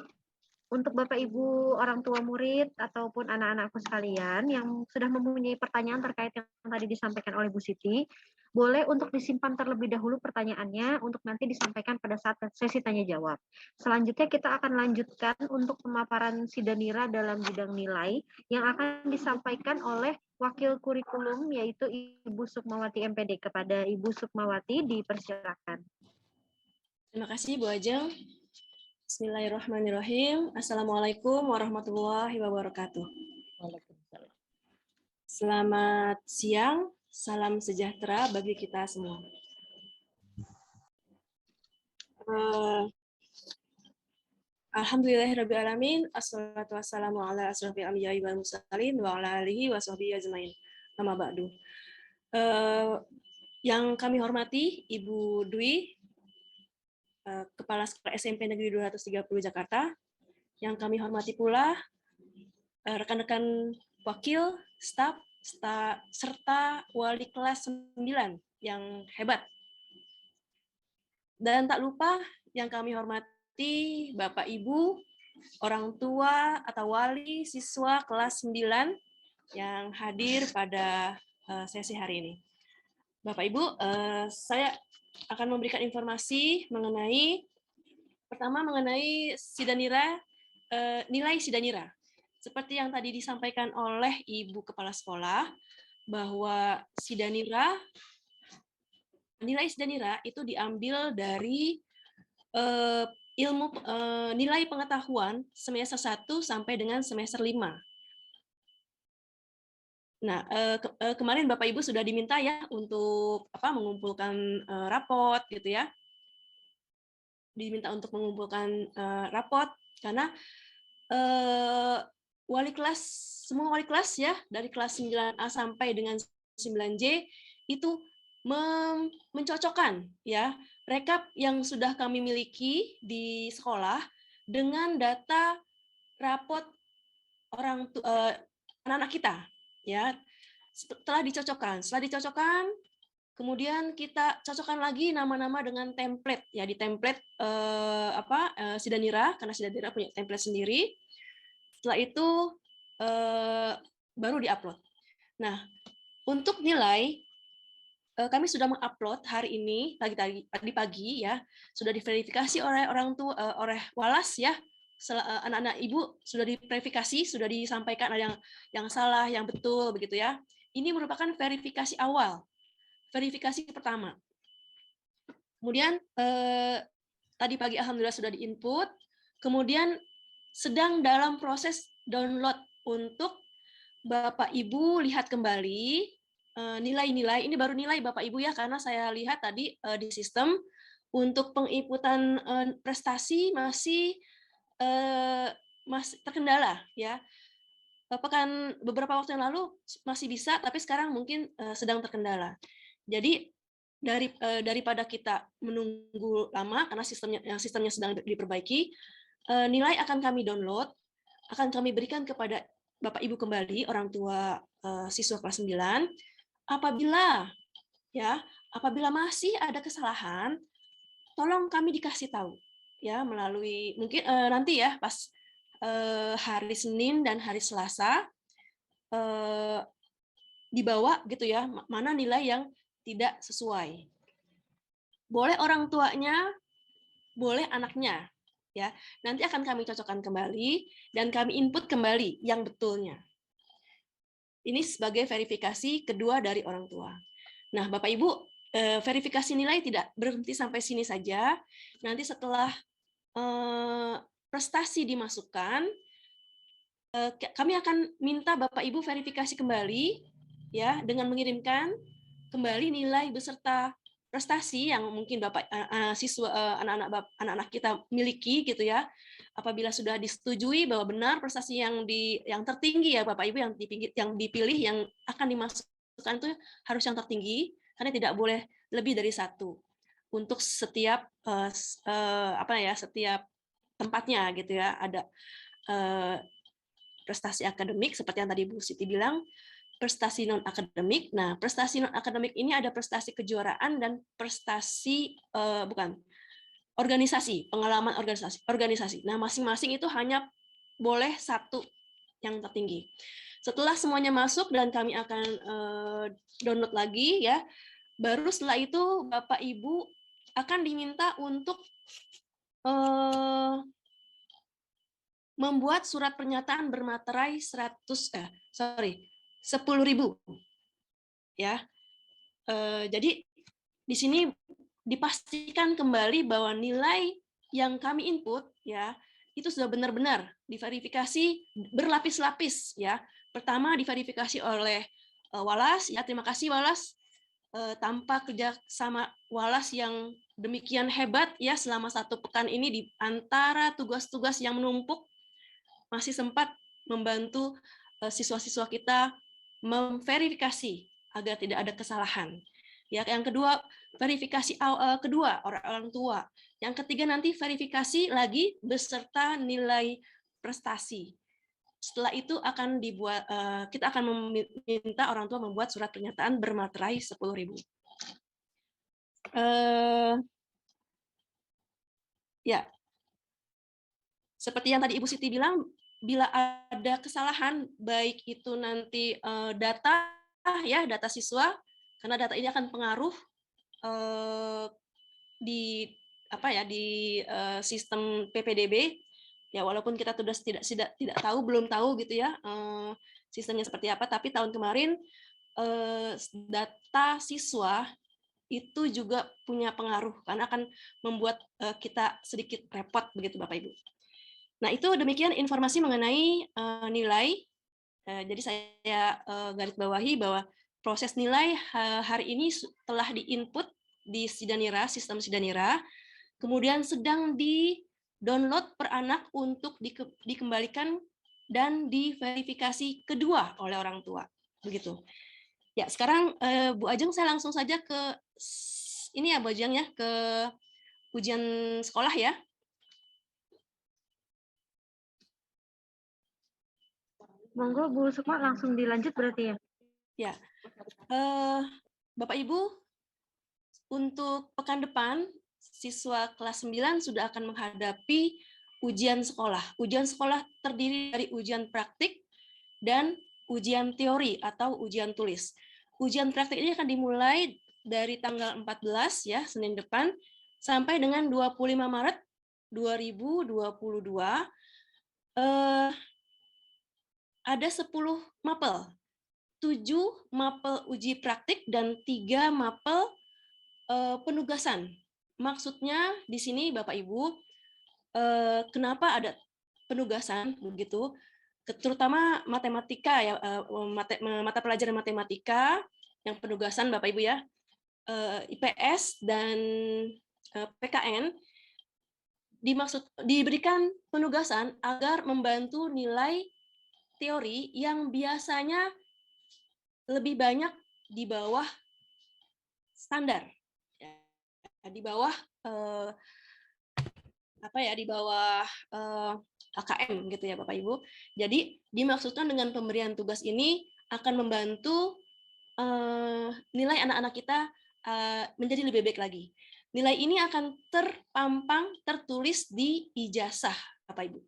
Untuk Bapak Ibu orang tua murid ataupun anak-anakku sekalian yang sudah mempunyai pertanyaan terkait yang tadi disampaikan oleh Bu Siti, boleh untuk disimpan terlebih dahulu pertanyaannya untuk nanti disampaikan pada saat sesi tanya jawab. Selanjutnya kita akan lanjutkan untuk pemaparan Sidanira dalam bidang nilai yang akan disampaikan oleh Wakil Kurikulum yaitu Ibu Sukmawati MPD. Kepada Ibu Sukmawati dipersilakan. Terima kasih Bu Ajeng. Bismillahirrahmanirrahim. Assalamualaikum warahmatullahi wabarakatuh. Waalaikumsalam. Selamat siang, salam sejahtera bagi kita semua. Alhamdulillahirrabbilalamin. Assalatu wassalamu ala asrofil anbiya'i wal mursalin wa ala alihi wa sahbihi ajmain. Amma ba'du. Yang kami hormati Ibu Dwi, Kepala Sekolah SMP Negeri 230 Jakarta, yang kami hormati pula rekan-rekan wakil, staf, serta wali kelas 9 yang hebat. Dan tak lupa yang kami hormati Bapak Ibu, orang tua atau wali siswa kelas 9 yang hadir pada sesi hari ini. Bapak Ibu, saya akan memberikan informasi mengenai Sidanira, nilai Sidanira. Seperti yang tadi disampaikan oleh Ibu Kepala Sekolah, bahwa nilai Sidanira itu diambil dari nilai pengetahuan semester 1 sampai dengan semester 5. Nah, kemarin Bapak Ibu sudah diminta ya untuk mengumpulkan raport gitu ya. Diminta untuk mengumpulkan raport karena semua wali kelas ya dari kelas 9A sampai dengan 9J itu mencocokkan ya rekap yang sudah kami miliki di sekolah dengan data raport anak-anak kita, ya. Setelah dicocokkan, kemudian kita cocokkan lagi nama-nama dengan template, ya, di template Sidanira, karena Sidanira punya template sendiri. Setelah itu baru diupload. Nah, untuk nilai kami sudah mengupload hari ini tadi pagi, ya, sudah diverifikasi oleh orang tua, oleh Walas, ya. Anak-anak ibu sudah diverifikasi, sudah disampaikan ada yang salah, yang betul, begitu, ya. Ini merupakan verifikasi awal, verifikasi pertama. Kemudian tadi pagi alhamdulillah sudah diinput, kemudian sedang dalam proses download untuk Bapak Ibu lihat kembali nilai-nilai. Ini baru nilai Bapak Ibu, ya, karena saya lihat tadi di sistem untuk penginputan prestasi masih terkendala, ya. Beberapa waktu yang lalu masih bisa, tapi sekarang mungkin sedang terkendala. Jadi daripada kita menunggu lama karena sistemnya sedang diperbaiki, nilai akan kami download, akan kami berikan kepada Bapak Ibu kembali, orang tua siswa kelas 9. Apabila masih ada kesalahan, tolong kami dikasih tahu, ya, melalui mungkin nanti, ya, pas hari Senin dan hari Selasa dibawa, gitu, ya, mana nilai yang tidak sesuai. Boleh orang tuanya, boleh anaknya, ya. Nanti akan kami cocokkan kembali dan kami input kembali yang betulnya. Ini sebagai verifikasi kedua dari orang tua. Nah, Bapak Ibu, verifikasi nilai tidak berhenti sampai sini saja. Nanti setelah prestasi dimasukkan, kami akan minta Bapak Ibu verifikasi kembali, ya, dengan mengirimkan kembali nilai beserta prestasi yang mungkin Bapak siswa anak-anak kita miliki, gitu, ya. Apabila sudah disetujui bahwa benar prestasi yang tertinggi, ya, Bapak Ibu, yang dipilih yang akan dimasukkan itu harus yang tertinggi, karena tidak boleh lebih dari 1 untuk setiap setiap tempatnya, gitu, ya. Ada prestasi akademik seperti yang tadi Bu Siti bilang, prestasi non akademik. Nah, prestasi non akademik ini ada prestasi kejuaraan dan prestasi organisasi, pengalaman organisasi. Nah, masing-masing itu hanya boleh 1 yang tertinggi. Setelah semuanya masuk dan kami akan download lagi, ya, baru setelah itu Bapak Ibu akan diminta untuk membuat surat pernyataan bermaterai 10.000, ya. Jadi di sini dipastikan kembali bahwa nilai yang kami input, ya, itu sudah benar-benar diverifikasi berlapis-lapis, ya. Pertama diverifikasi oleh Walas, ya, terima kasih Walas, tanpa kerja sama Walas yang demikian hebat, ya, selama 1 pekan ini di antara tugas-tugas yang menumpuk masih sempat membantu siswa-siswa kita memverifikasi agar tidak ada kesalahan. Ya, yang kedua, verifikasi kedua orang tua. Yang ketiga nanti verifikasi lagi beserta nilai prestasi. Setelah itu akan kita akan meminta orang tua membuat surat pernyataan bermaterai 10.000. Ya, seperti yang tadi Ibu Siti bilang, bila ada kesalahan, baik itu nanti data, ya, data siswa, karena data ini akan pengaruh di sistem PPDB, ya, walaupun kita sudah tidak tahu, belum tahu, gitu, ya, sistemnya seperti apa, tapi tahun kemarin data siswa itu juga punya pengaruh karena akan membuat kita sedikit repot, begitu Bapak Ibu. Nah, itu demikian informasi mengenai nilai. Jadi saya garis bawahi bahwa proses nilai hari ini telah diinput di Sidanira, sistem Sidanira, kemudian sedang di-download per anak untuk dikembalikan dan diverifikasi kedua oleh orang tua. Begitu. Ya, sekarang Bu Ajeng, saya langsung saja ke ini, ya, Bu Ajeng, ya, ke ujian sekolah, ya. Monggo Bu Sukma langsung dilanjut berarti ya. Ya, Bapak Ibu, untuk pekan depan siswa kelas 9 sudah akan menghadapi ujian sekolah. Ujian sekolah terdiri dari ujian praktik dan ujian teori atau ujian tulis. Ujian praktik ini akan dimulai dari tanggal 14 ya, Senin depan sampai dengan 25 Maret 2022. Ada 10 mapel. 7 mapel uji praktik dan 3 mapel penugasan. Maksudnya di sini Bapak Ibu, kenapa ada penugasan begitu? Terutama matematika ya, mata pelajaran matematika yang penugasan Bapak Ibu ya, IPS dan PKN diberikan penugasan agar membantu nilai teori yang biasanya lebih banyak di bawah standar, di bawah di bawah KKM gitu ya Bapak Ibu. Jadi dimaksudkan dengan pemberian tugas ini akan membantu nilai anak-anak kita menjadi lebih baik lagi. Nilai ini akan tertulis di ijazah Bapak Ibu,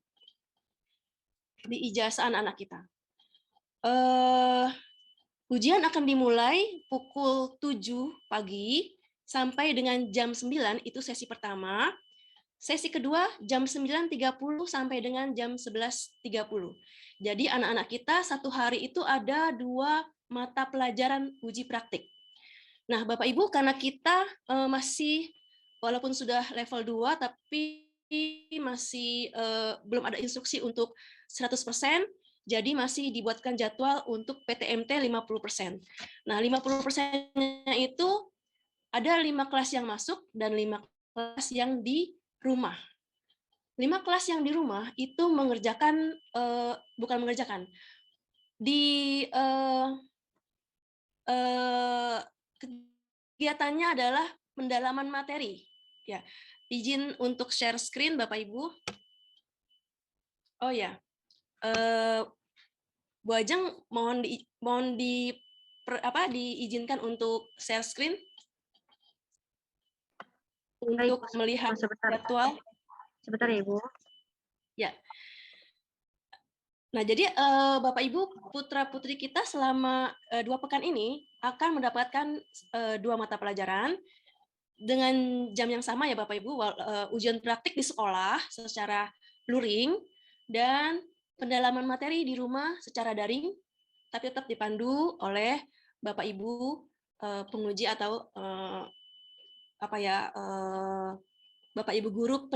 di ijazah anak-anak kita. Ujian akan dimulai pukul 7 pagi sampai dengan jam 9, itu sesi pertama. Sesi kedua jam 9.30 sampai dengan jam 11.30. Jadi anak-anak kita satu hari itu ada 2 mata pelajaran uji praktik. Nah, Bapak Ibu, karena kita masih walaupun sudah level 2 tapi masih belum ada instruksi untuk 100%, jadi masih dibuatkan jadwal untuk PTMT 50%. Nah, 50%-nya itu ada 5 kelas yang masuk dan 5 kelas yang di rumah. 5 kelas yang di rumah itu mengerjakan, bukan mengerjakan, kegiatannya adalah pendalaman materi. Ya, izin untuk share screen Bapak Ibu. Oh ya, Bu Ajeng mohon diizinkan untuk share screen untuk melihat jadwal. Sebentar ya Ibu. Ya. Nah, jadi Bapak Ibu putra-putri kita selama 2 pekan ini akan mendapatkan 2 mata pelajaran dengan jam yang sama ya Bapak Ibu, ujian praktik di sekolah secara luring dan pendalaman materi di rumah secara daring, tapi tetap dipandu oleh Bapak Ibu penguji atau Bapak Ibu guru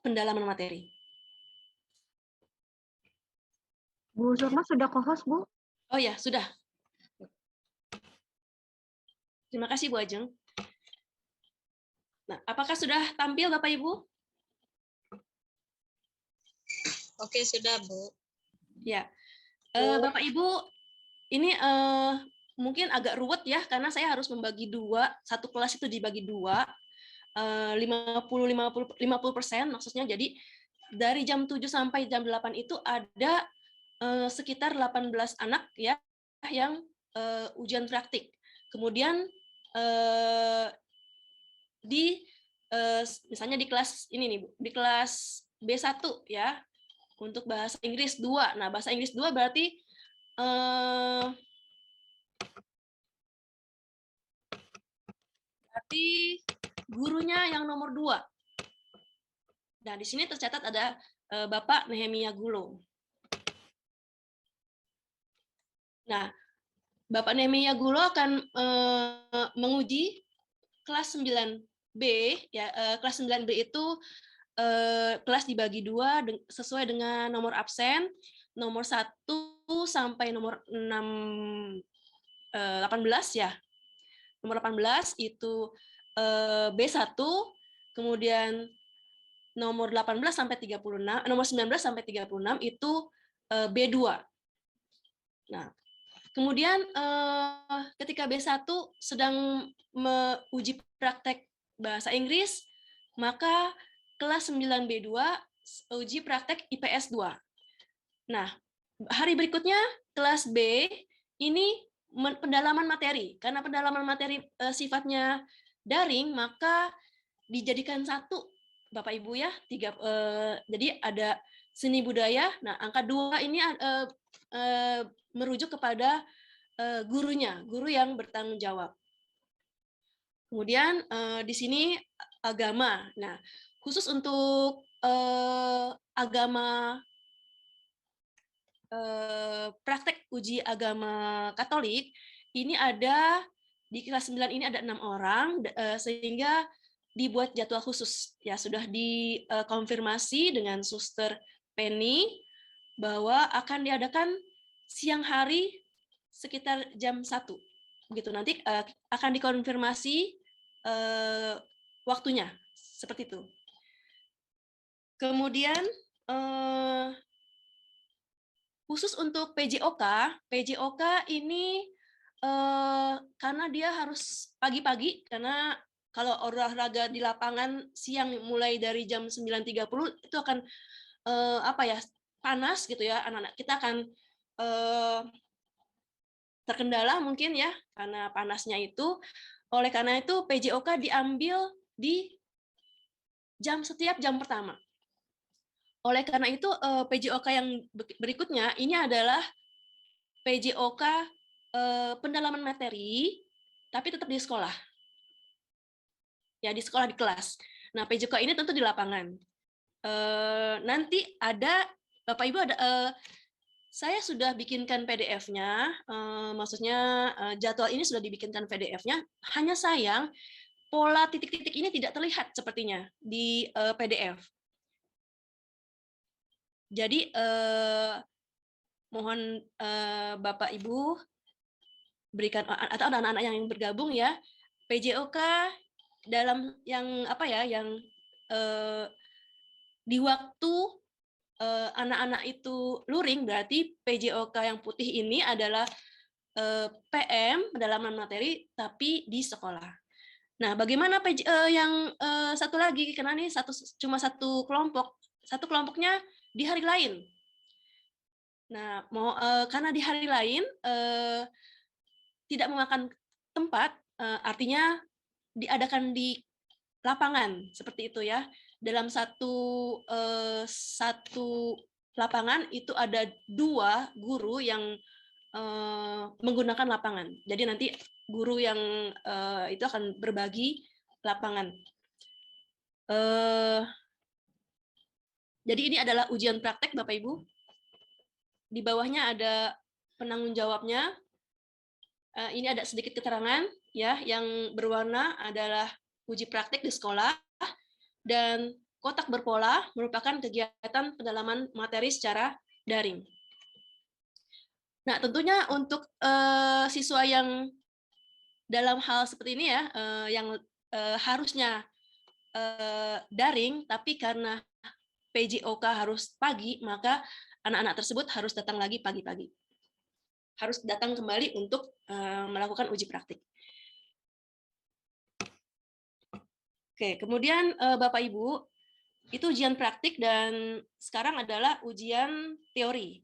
pendalaman materi. Bu Sukma sudah co-host, Bu? Oh ya, sudah. Terima kasih Bu Ajeng. Nah, apakah sudah tampil Bapak Ibu? Oke, sudah Bu. Ya. Bapak Ibu, ini mungkin agak ruwet ya, karena saya harus membagi 2, satu kelas itu dibagi 2, 50% maksudnya. Jadi dari jam 7 sampai jam 8 itu ada sekitar 18 anak ya yang ujian praktik. Kemudian misalnya di kelas ini nih Bu, di kelas B1 ya, untuk bahasa Inggris 2. Nah, bahasa Inggris 2 berarti gurunya yang nomor 2. Nah, di sini tercatat ada Bapak Nehemia Gulo. Nah, Bapak Nehemia Gulo akan menguji kelas 9B ya. Kelas 9B itu kelas dibagi 2 sesuai dengan nomor absen, nomor 1 sampai nomor 18 ya. Nomor 18 itu B1, kemudian nomor 18 sampai 36, nomor 19 sampai 36 itu B2. Nah, kemudian ketika B1 sedang menguji praktek bahasa Inggris, maka kelas 9B2 uji praktek IPS 2. Nah, hari berikutnya kelas B ini pendalaman materi. Karena pendalaman materi sifatnya daring, maka dijadikan satu, Bapak Ibu ya. Jadi ada seni budaya. Nah, angka 2 ini merujuk kepada gurunya, guru yang bertanggung jawab. Kemudian di sini agama. Nah, khusus untuk agama praktek uji agama Katolik ini ada di kelas 9 ini ada 6 orang sehingga dibuat jadwal khusus ya, sudah dikonfirmasi dengan Suster Penny bahwa akan diadakan siang hari sekitar jam 1 begitu. Nanti akan dikonfirmasi waktunya seperti itu. Kemudian khusus untuk PJOK ini karena dia harus pagi-pagi, karena kalau olahraga di lapangan siang mulai dari jam 9.30 itu akan panas gitu ya, anak-anak kita akan terkendala mungkin ya karena panasnya itu. Oleh karena itu PJOK diambil di setiap jam pertama. Oleh karena itu PJOK yang berikutnya ini adalah PJOK pendalaman materi, tapi tetap di sekolah. Ya, di sekolah, di kelas. Nah, PJOK ini tentu di lapangan. Nanti ada, Bapak Ibu ada, saya sudah bikinkan PDF-nya, maksudnya jadwal ini sudah dibikinkan PDF-nya, hanya sayang pola titik-titik ini tidak terlihat sepertinya di PDF. Jadi mohon Bapak Ibu berikan, atau anak-anak yang bergabung ya, PJOK dalam yang di waktu anak-anak itu luring, berarti PJOK yang putih ini adalah PM pendalaman materi tapi di sekolah. Nah, bagaimana yang satu lagi, karena ini cuma satu kelompoknya di hari lain. Nah, karena di hari lain tidak memakan tempat, artinya diadakan di lapangan seperti itu ya. Dalam satu lapangan itu ada 2 guru yang menggunakan lapangan. Jadi nanti guru yang itu akan berbagi lapangan. Jadi ini adalah ujian praktek, Bapak Ibu. Di bawahnya ada penanggung jawabnya. Ini ada sedikit keterangan ya, yang berwarna adalah uji praktek di sekolah, dan kotak berpola merupakan kegiatan pendalaman materi secara daring. Nah, tentunya untuk siswa yang dalam hal seperti ini ya, yang harusnya daring, tapi karena PJOK harus pagi, maka anak-anak tersebut harus datang lagi pagi-pagi. Harus datang kembali untuk melakukan uji praktik. Oke, kemudian Bapak Ibu, itu ujian praktik dan sekarang adalah ujian teori.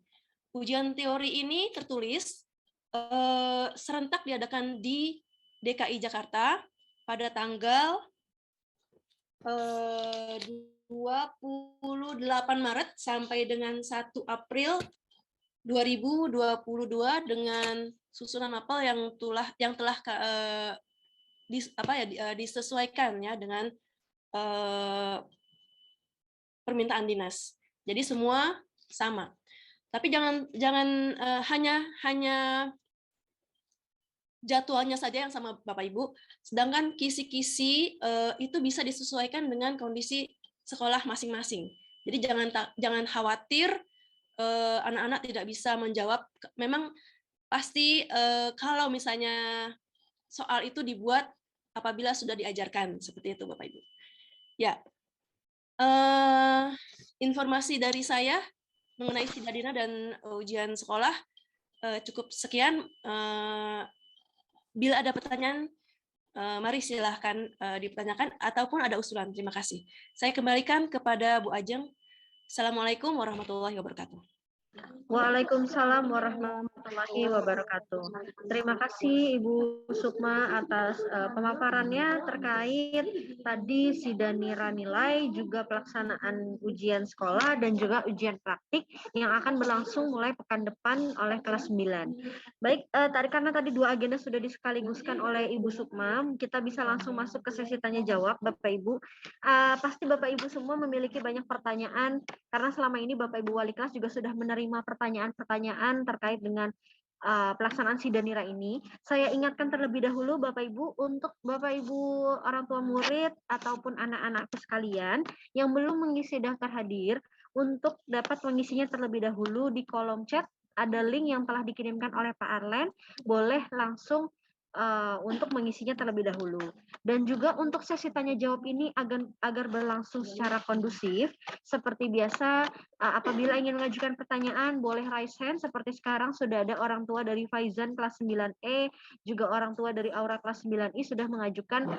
Ujian teori ini tertulis serentak diadakan di DKI Jakarta pada tanggal 28 Maret sampai dengan 1 April 2022 dengan susunan apel yang telah disesuaikan ya dengan permintaan dinas. Jadi semua sama. Tapi jangan hanya jadwalnya saja yang sama Bapak Ibu, sedangkan kisi-kisi itu bisa disesuaikan dengan kondisi sekolah masing-masing. Jadi jangan khawatir anak-anak tidak bisa menjawab. Memang pasti kalau misalnya soal itu dibuat apabila sudah diajarkan, seperti itu Bapak Ibu. Ya, informasi dari saya mengenai Sidadina dan ujian sekolah cukup sekian. Bila ada pertanyaan, mari silahkan dipertanyakan ataupun ada usulan. Terima kasih. Saya kembalikan kepada Bu Ajeng. Assalamualaikum warahmatullahi wabarakatuh. Waalaikumsalam warahmatullahi wabarakatuh. Terima kasih Ibu Sukma atas pemaparannya terkait tadi sidang nilai, juga pelaksanaan ujian sekolah dan juga ujian praktik yang akan berlangsung mulai pekan depan oleh kelas 9. Baik, karena tadi dua agenda sudah disekaligus,kan oleh Ibu Sukma, kita bisa langsung masuk ke sesi tanya jawab Bapak Ibu. Pasti Bapak Ibu semua memiliki banyak pertanyaan karena selama ini Bapak Ibu wali kelas juga sudah menerima pertanyaan-pertanyaan terkait dengan pelaksanaan Sidanira ini. Saya ingatkan terlebih dahulu Bapak Ibu, untuk Bapak Ibu orang tua murid ataupun anak-anakku sekalian yang belum mengisi daftar hadir, untuk dapat mengisinya terlebih dahulu di kolom chat ada link yang telah dikirimkan oleh Pak Arlen, boleh langsung untuk mengisinya terlebih dahulu. Dan juga untuk sesi tanya jawab ini agar berlangsung secara kondusif, seperti biasa, apabila ingin mengajukan pertanyaan boleh raise hand, seperti sekarang sudah ada orang tua dari Faizan kelas 9E, juga orang tua dari Aura kelas 9I sudah mengajukan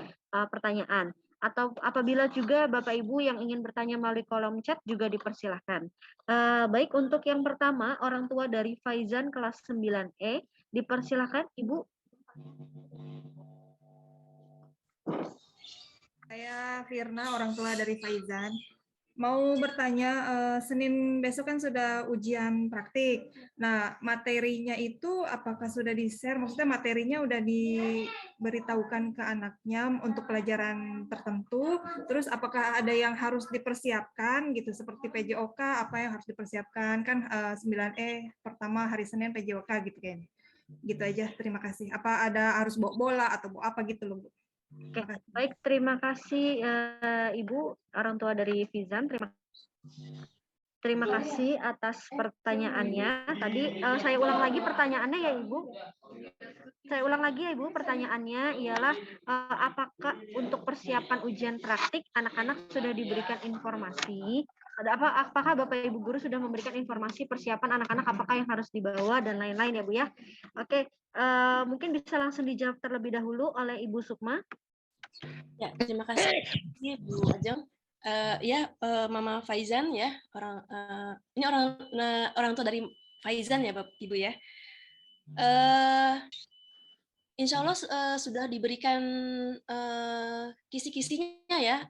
pertanyaan. Atau apabila juga Bapak Ibu yang ingin bertanya melalui kolom chat juga dipersilahkan. Baik, untuk yang pertama, orang tua dari Faizan kelas 9E, dipersilahkan Ibu. Saya Firna, orang tua dari Faizan. Mau bertanya, Senin besok kan sudah ujian praktik. Nah, materinya itu apakah sudah di-share? Maksudnya materinya udah diberitahukan ke anaknya untuk pelajaran tertentu. Terus apakah ada yang harus dipersiapkan gitu, seperti PJOK, apa yang harus dipersiapkan? Kan 9E pertama hari Senin PJOK gitu kayaknya. Gitu aja, terima kasih. Apa ada harus bawa bola atau bawa apa gitu loh, Bu? Oke, baik, terima kasih Ibu, orang tua dari Fizan. Terima kasih atas pertanyaannya. Tadi saya ulang lagi pertanyaannya ya Ibu. Saya ulang lagi ya Ibu, pertanyaannya ialah apakah untuk persiapan ujian praktik anak-anak sudah diberikan informasi? Apakah Bapak Ibu guru sudah memberikan informasi persiapan anak-anak apakah yang harus dibawa dan lain-lain ya Bu ya? Oke, mungkin bisa langsung dijawab terlebih dahulu oleh Ibu Sukma. Ya, terima kasih Bu Ajeng. Mama Faizan ya, ini orang tua dari Faizan ya Bapak Ibu ya. Insya Allah sudah diberikan kisi-kisinya ya.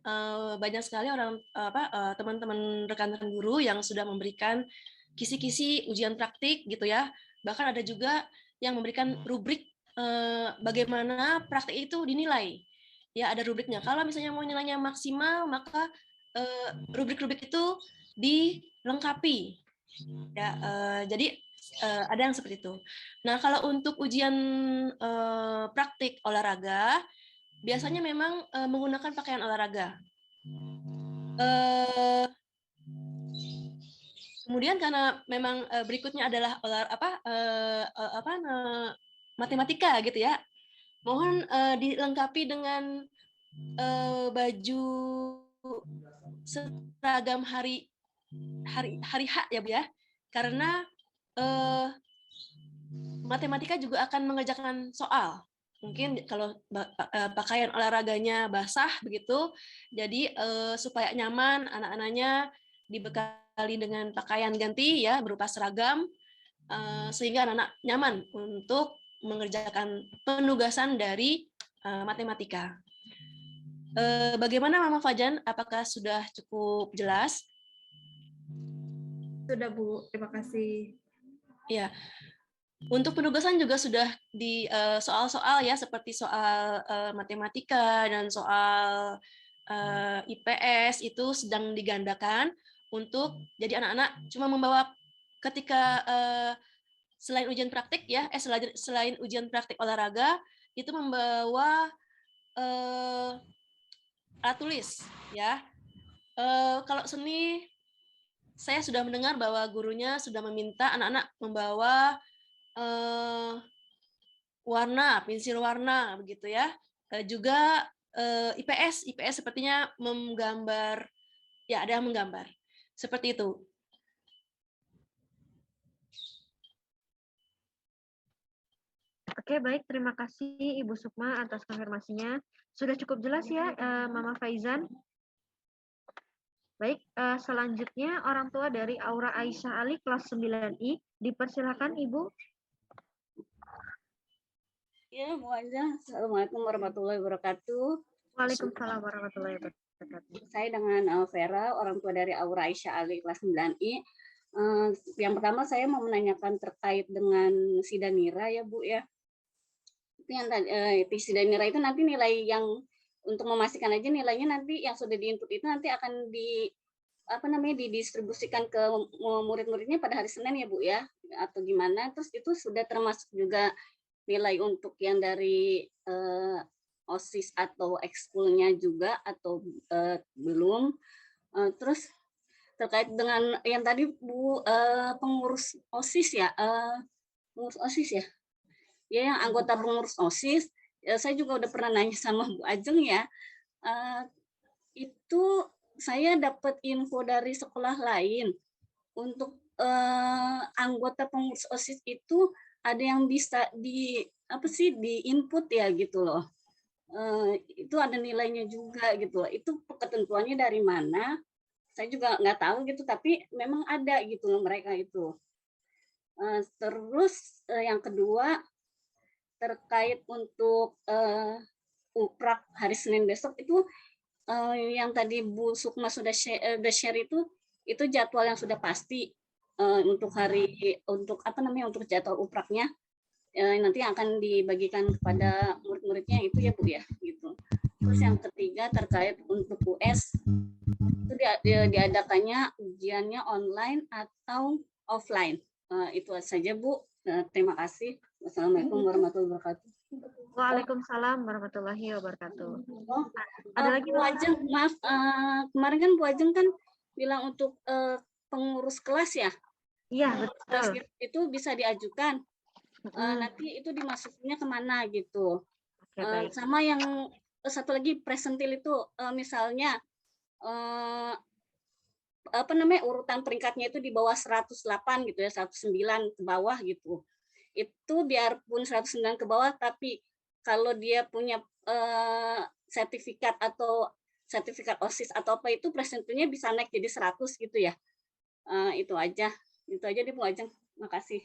Banyak sekali teman-teman rekan-rekan guru yang sudah memberikan kisi-kisi ujian praktik gitu ya. Bahkan ada juga yang memberikan rubrik bagaimana praktik itu dinilai. Ya, ada rubriknya. Kalau misalnya mau nilainya maksimal, maka rubrik-rubrik itu dilengkapi. Ya, jadi ada yang seperti itu. Nah, kalau untuk ujian praktik olahraga, biasanya memang menggunakan pakaian olahraga. Kemudian karena memang berikutnya adalah matematika gitu ya, mohon dilengkapi dengan baju seragam hari H ya Bu ya, karena matematika juga akan mengerjakan soal. Mungkin kalau pakaian olahraganya basah begitu, jadi supaya nyaman anak-anaknya dibekali dengan pakaian ganti ya berupa seragam, sehingga anak-anak nyaman untuk mengerjakan penugasan dari matematika. Bagaimana Mama Fajan? Apakah sudah cukup jelas? Sudah Bu, terima kasih. Ya. Untuk penugasan juga sudah di soal-soal ya, seperti soal matematika dan soal IPS itu sedang digandakan untuk jadi anak-anak cuma membawa ketika selain ujian praktik ya, selain ujian praktik olahraga itu membawa alat tulis ya. Kalau seni saya sudah mendengar bahwa gurunya sudah meminta anak-anak membawa pensil warna begitu ya. Juga IPS sepertinya menggambar, ya ada yang menggambar. Seperti itu. Oke, baik, terima kasih Ibu Sukma atas konfirmasinya. Sudah cukup jelas ya Mama Faizan? Baik, selanjutnya orang tua dari Aura Aisyah Ali kelas 9I, dipersilakan Ibu. Ya, Bu Aja. Assalamualaikum warahmatullahi wabarakatuh. Waalaikumsalam warahmatullahi wabarakatuh. Saya dengan Vera, orang tua dari Aura Aisyah Ali kelas 9I. Yang pertama saya mau menanyakan terkait dengan Sidanira ya Bu ya. Itu yang Sidanira itu nanti nilai yang untuk memastikan aja nilainya nanti yang sudah diinput itu nanti akan didistribusikan ke murid-muridnya pada hari Senin ya Bu ya, atau gimana? Terus itu sudah termasuk juga nilai untuk yang dari OSIS atau ekskulnya juga atau belum? Terus terkait dengan yang tadi Bu pengurus OSIS ya, pengurus OSIS ya, yang anggota pengurus OSIS, saya juga udah pernah nanya sama Bu Ajeng ya, itu saya dapat info dari sekolah lain untuk anggota pengurus OSIS itu ada yang bisa di input ya gitu loh. Itu ada nilainya juga gitu loh. Itu ketentuannya dari mana? Saya juga nggak tahu gitu, tapi memang ada gitu loh mereka itu. Terus yang kedua terkait untuk uprak hari Senin besok itu yang tadi Bu Sukma sudah share itu jadwal yang sudah pasti untuk untuk jadwal upraknya nanti akan dibagikan kepada murid-muridnya itu ya Bu ya gitu. Terus yang ketiga terkait untuk US itu diadakannya ujiannya online atau offline. Itu saja Bu. Terima kasih. Wassalamualaikum warahmatullahi wabarakatuh. Waalaikumsalam warahmatullahi wabarakatuh. Ada lagi Bu Ajeng, maaf, kemarin kan Bu Ajeng kan bilang untuk pengurus kelas ya. Iya, betul. Itu bisa diajukan. Nanti itu dimasukinnya kemana gitu. Sama yang satu lagi presentil itu misalnya urutan peringkatnya itu di bawah 108 gitu ya, 109 ke bawah gitu. Itu biarpun 109 ke bawah, tapi kalau dia punya sertifikat atau sertifikat OSIS atau apa itu presentilnya bisa naik jadi 100 gitu ya. Itu aja deh Bu Ajeng. Makasih.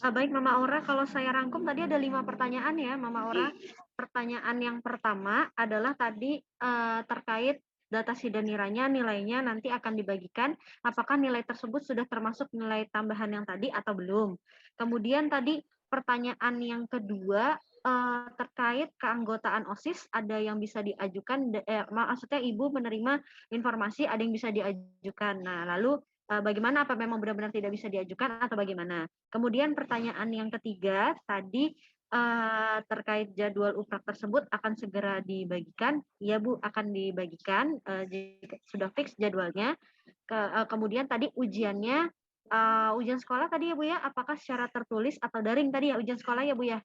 Baik Mama Aura, kalau saya rangkum tadi ada 5 pertanyaan ya Mama Aura. Pertanyaan yang pertama adalah tadi terkait data Sidaniranya, nilainya nanti akan dibagikan, apakah nilai tersebut sudah termasuk nilai tambahan yang tadi atau belum. Kemudian tadi pertanyaan yang kedua terkait keanggotaan OSIS, ada yang bisa diajukan, maksudnya Ibu menerima informasi ada yang bisa diajukan. Nah, lalu bagaimana, apa memang benar-benar tidak bisa diajukan atau bagaimana. Kemudian pertanyaan yang ketiga tadi terkait jadwal uprak tersebut akan segera dibagikan. Ya Bu, akan dibagikan jika sudah fix jadwalnya. Kemudian tadi ujiannya, ujian sekolah tadi ya Bu ya, apakah secara tertulis atau daring tadi ya ujian sekolah ya Bu ya?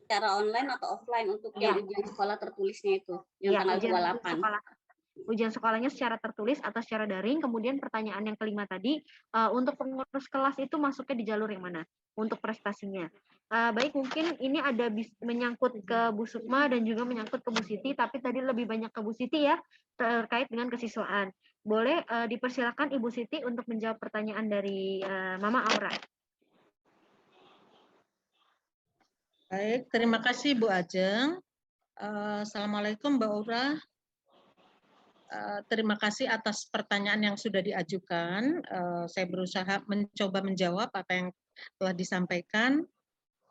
Secara online atau offline untuk yang ujian sekolah tertulisnya itu, yang tanggal 28. Ujian sekolahnya secara tertulis atau secara daring. Kemudian pertanyaan yang kelima tadi, untuk pengurus kelas itu masuknya di jalur yang mana untuk prestasinya. Baik, mungkin ini ada menyangkut ke Bu Sukma dan juga menyangkut ke Bu Siti, tapi tadi lebih banyak ke Bu Siti ya, terkait dengan kesiswaan. Boleh dipersilakan Ibu Siti untuk menjawab pertanyaan dari Mama Aura. Baik, terima kasih Bu Ajeng. Assalamualaikum Mbak Aura. Terima kasih atas pertanyaan yang sudah diajukan. Saya berusaha mencoba menjawab apa yang telah disampaikan.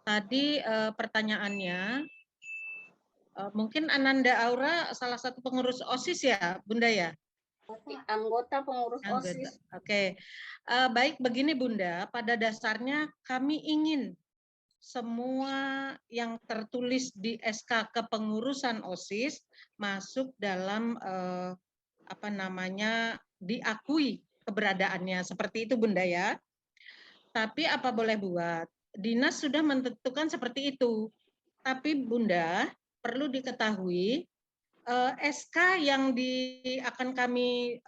Tadi pertanyaannya, mungkin Ananda Aura salah satu pengurus OSIS ya, Bunda ya? Anggota pengurus OSIS. Oke. Baik, begini Bunda, pada dasarnya kami ingin semua yang tertulis di SK kepengurusan OSIS masuk dalam diakui keberadaannya, seperti itu Bunda ya. Tapi apa boleh buat, dinas sudah menentukan seperti itu. Tapi Bunda perlu diketahui SK yang akan kami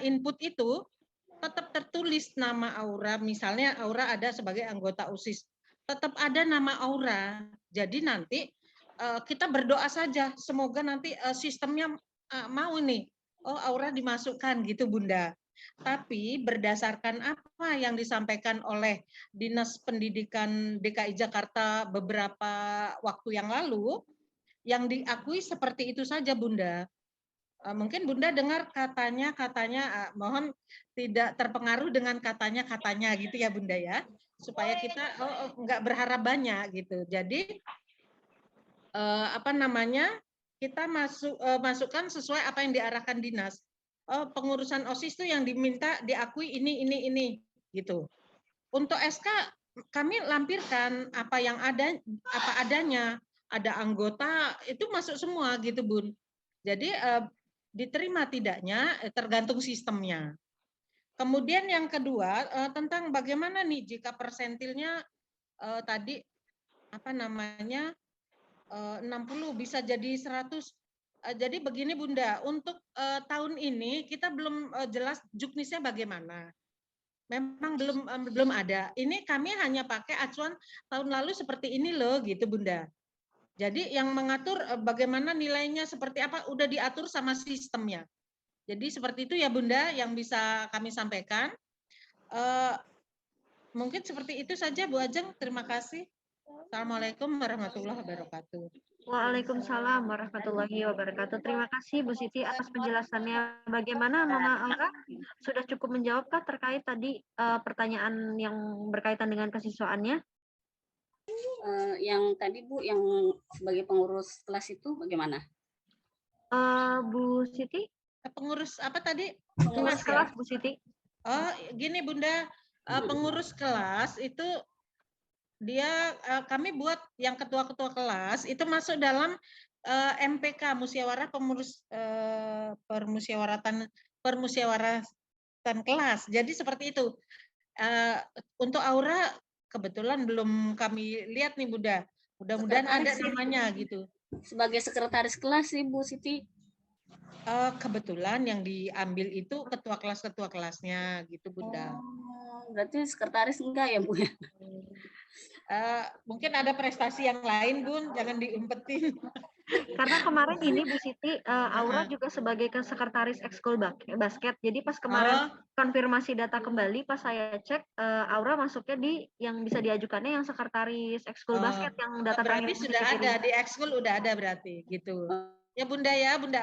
input itu tetap tertulis nama Aura, misalnya Aura ada sebagai anggota OSIS, tetap ada nama Aura. Jadi nanti kita berdoa saja, semoga nanti sistemnya mau nih oh Aura dimasukkan gitu Bunda. Tapi berdasarkan apa yang disampaikan oleh Dinas Pendidikan DKI Jakarta beberapa waktu yang lalu, yang diakui seperti itu saja Bunda. Mungkin Bunda dengar katanya, mohon tidak terpengaruh dengan katanya gitu ya Bunda ya, supaya kita nggak berharap banyak gitu. Jadi apa namanya, kita masukkan sesuai apa yang diarahkan dinas. Pengurusan OSIS itu yang diminta diakui ini gitu. Untuk SK kami lampirkan apa yang ada, apa adanya. Ada anggota itu masuk semua gitu Bun. Jadi diterima tidaknya tergantung sistemnya. Kemudian yang kedua tentang bagaimana nih jika persentilnya tadi apa namanya 60 bisa jadi 100. Jadi begini Bunda, untuk tahun ini kita belum jelas juknisnya bagaimana. Memang belum ada. Ini kami hanya pakai acuan tahun lalu seperti ini loh gitu Bunda. Jadi yang mengatur bagaimana nilainya seperti apa udah diatur sama sistemnya. Jadi seperti itu ya Bunda yang bisa kami sampaikan. Mungkin seperti itu saja Bu Ajeng. Terima kasih. Assalamualaikum warahmatullahi wabarakatuh. Waalaikumsalam warahmatullahi wabarakatuh. Terima kasih Bu Siti atas penjelasannya. Bagaimana Mama Aura? Sudah cukup menjawabkah terkait tadi pertanyaan yang berkaitan dengan kesiswaannya? Yang tadi Bu, yang sebagai pengurus kelas itu bagaimana? Bu Siti? Pengurus apa tadi? Pengurus kelas Bu Siti. Oh, gini Bunda, pengurus kelas itu dia kami buat yang ketua-ketua kelas itu masuk dalam MPK musyawarah pengurus permusyawaratan kelas. Jadi seperti itu. Untuk Aura kebetulan belum kami lihat nih Bunda. Mudah-mudahan ada namanya gitu. Sebagai sekretaris kelas sih Bu Siti. Kebetulan yang diambil itu ketua kelasnya gitu Bunda. Berarti sekretaris enggak ya Bu ya? Mungkin ada prestasi yang lain Bun, jangan diumpetin. Karena kemarin ini Bu Siti, Aura juga sebagai sekretaris ekskul basket. Jadi pas kemarin konfirmasi data kembali, pas saya cek, Aura masuknya di yang bisa diajukannya yang sekretaris ekskul basket yang data berarti terakhir sudah ada di ekskul udah ada berarti gitu. Ya Bunda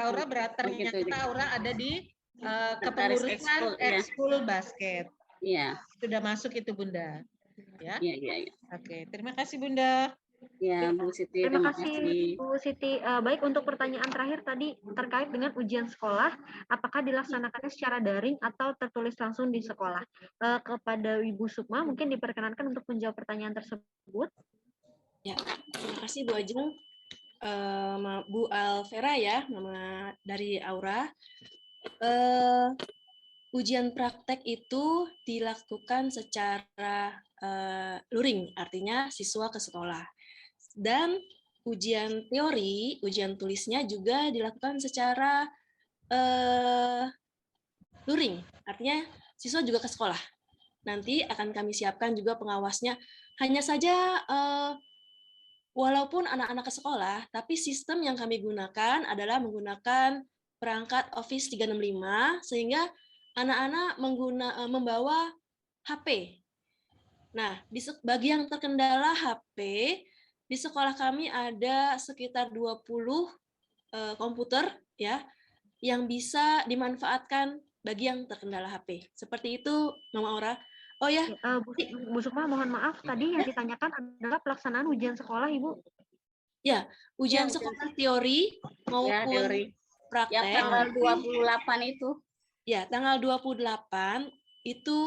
Aura ternyata Aura ada di kepengurusan ekskul basket. Iya. Sudah masuk itu Bunda. Ya. Iya. Oke, terima kasih Bunda. Ya, Bu Siti, terima kasih Bu Siti. Baik, untuk pertanyaan terakhir tadi terkait dengan ujian sekolah, apakah dilaksanakannya secara daring atau tertulis langsung di sekolah? Kepada Ibu Sukma, mungkin diperkenankan untuk menjawab pertanyaan tersebut. Ya, terima kasih Bu Ajeng. Bu Alvera ya, nama dari Aura. Ujian praktek itu dilakukan secara luring, artinya siswa ke sekolah. Dan ujian teori, ujian tulisnya juga dilakukan secara luring, artinya siswa juga ke sekolah. Nanti akan kami siapkan juga pengawasnya. Hanya saja walaupun anak-anak ke sekolah, tapi sistem yang kami gunakan adalah menggunakan perangkat Office 365, sehingga anak-anak membawa HP. Nah, bagi yang terkendala HP, di sekolah kami ada sekitar 20 komputer ya yang bisa dimanfaatkan bagi yang terkendala HP. Seperti itu, Mama Aura. Oh ya, Bu Sukma, mohon maaf, tadi yang ditanyakan adalah pelaksanaan ujian sekolah, Ibu. Ya, ujian sekolah teori maupun praktek. Yang tanggal 28 itu. Ya, tanggal 28 itu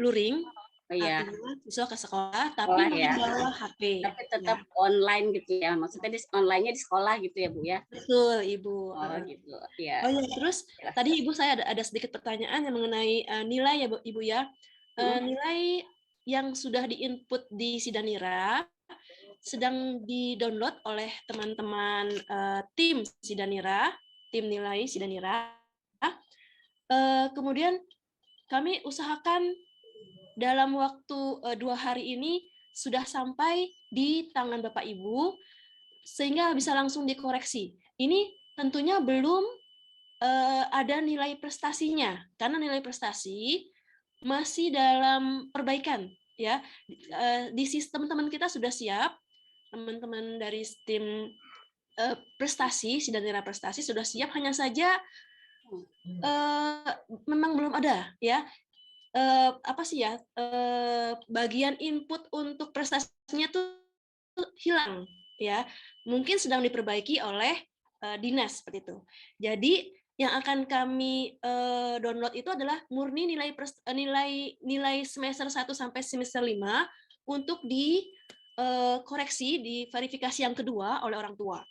luring, artinya siswa ke sekolah, tapi membawa HP. Tapi tetap online gitu ya, maksudnya online-nya di sekolah gitu ya Bu ya? Betul Ibu. Gitu. Ya. Oh ya, terus tadi Ibu saya ada sedikit pertanyaan yang mengenai nilai ya Ibu ya. Nilai yang sudah diinput di Sidanira sedang di-download oleh teman-teman tim Sidanira, tim nilai Sidanira. Kemudian kami usahakan dalam waktu 2 hari ini sudah sampai di tangan Bapak Ibu, sehingga bisa langsung dikoreksi. Ini tentunya belum ada nilai prestasinya, karena nilai prestasi masih dalam perbaikan ya. Di sistem teman kita sudah siap, teman-teman dari tim prestasi, sidang nilai prestasi sudah siap, hanya saja memang belum ada ya bagian input untuk prestasinya tuh hilang ya, mungkin sedang diperbaiki oleh dinas seperti itu. Jadi yang akan kami download itu adalah murni nilai semester 1 sampai semester 5 untuk dikoreksi, diverifikasi yang kedua oleh orang tua.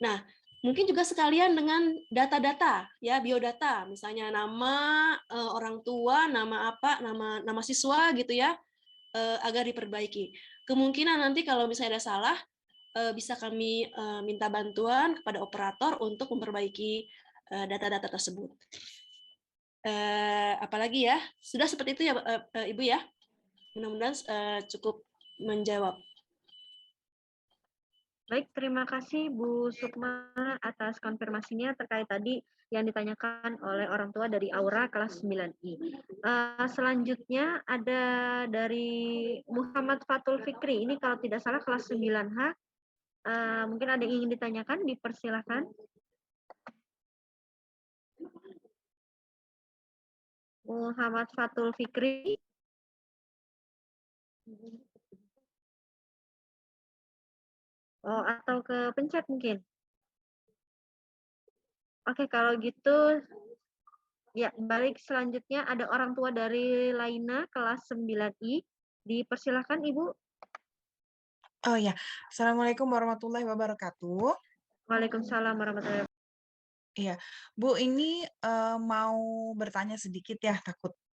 Nah, mungkin juga sekalian dengan data-data ya, biodata, misalnya nama orang tua, nama apa, nama siswa gitu ya, agar diperbaiki. Kemungkinan nanti kalau misalnya ada salah, bisa kami minta bantuan kepada operator untuk memperbaiki data-data tersebut. Apalagi ya, sudah seperti itu ya Ibu ya. Mudah-mudahan cukup menjawab. Baik, terima kasih Bu Sukma atas konfirmasinya terkait tadi yang ditanyakan oleh orang tua dari Aura kelas 9I. Selanjutnya ada dari Muhammad Fatul Fikri. Ini kalau tidak salah kelas 9H. Mungkin ada yang ingin ditanyakan, dipersilahkan. Muhammad Fatul Fikri. Oh, atau ke pencet mungkin. Oke, kalau gitu ya, balik selanjutnya ada orang tua dari Laina kelas 9I. Dipersilahkan Ibu. Oh ya, Assalamualaikum warahmatullahi wabarakatuh. Waalaikumsalam warahmatullahi wabarakatuh. Iya, Bu, ini mau bertanya sedikit ya,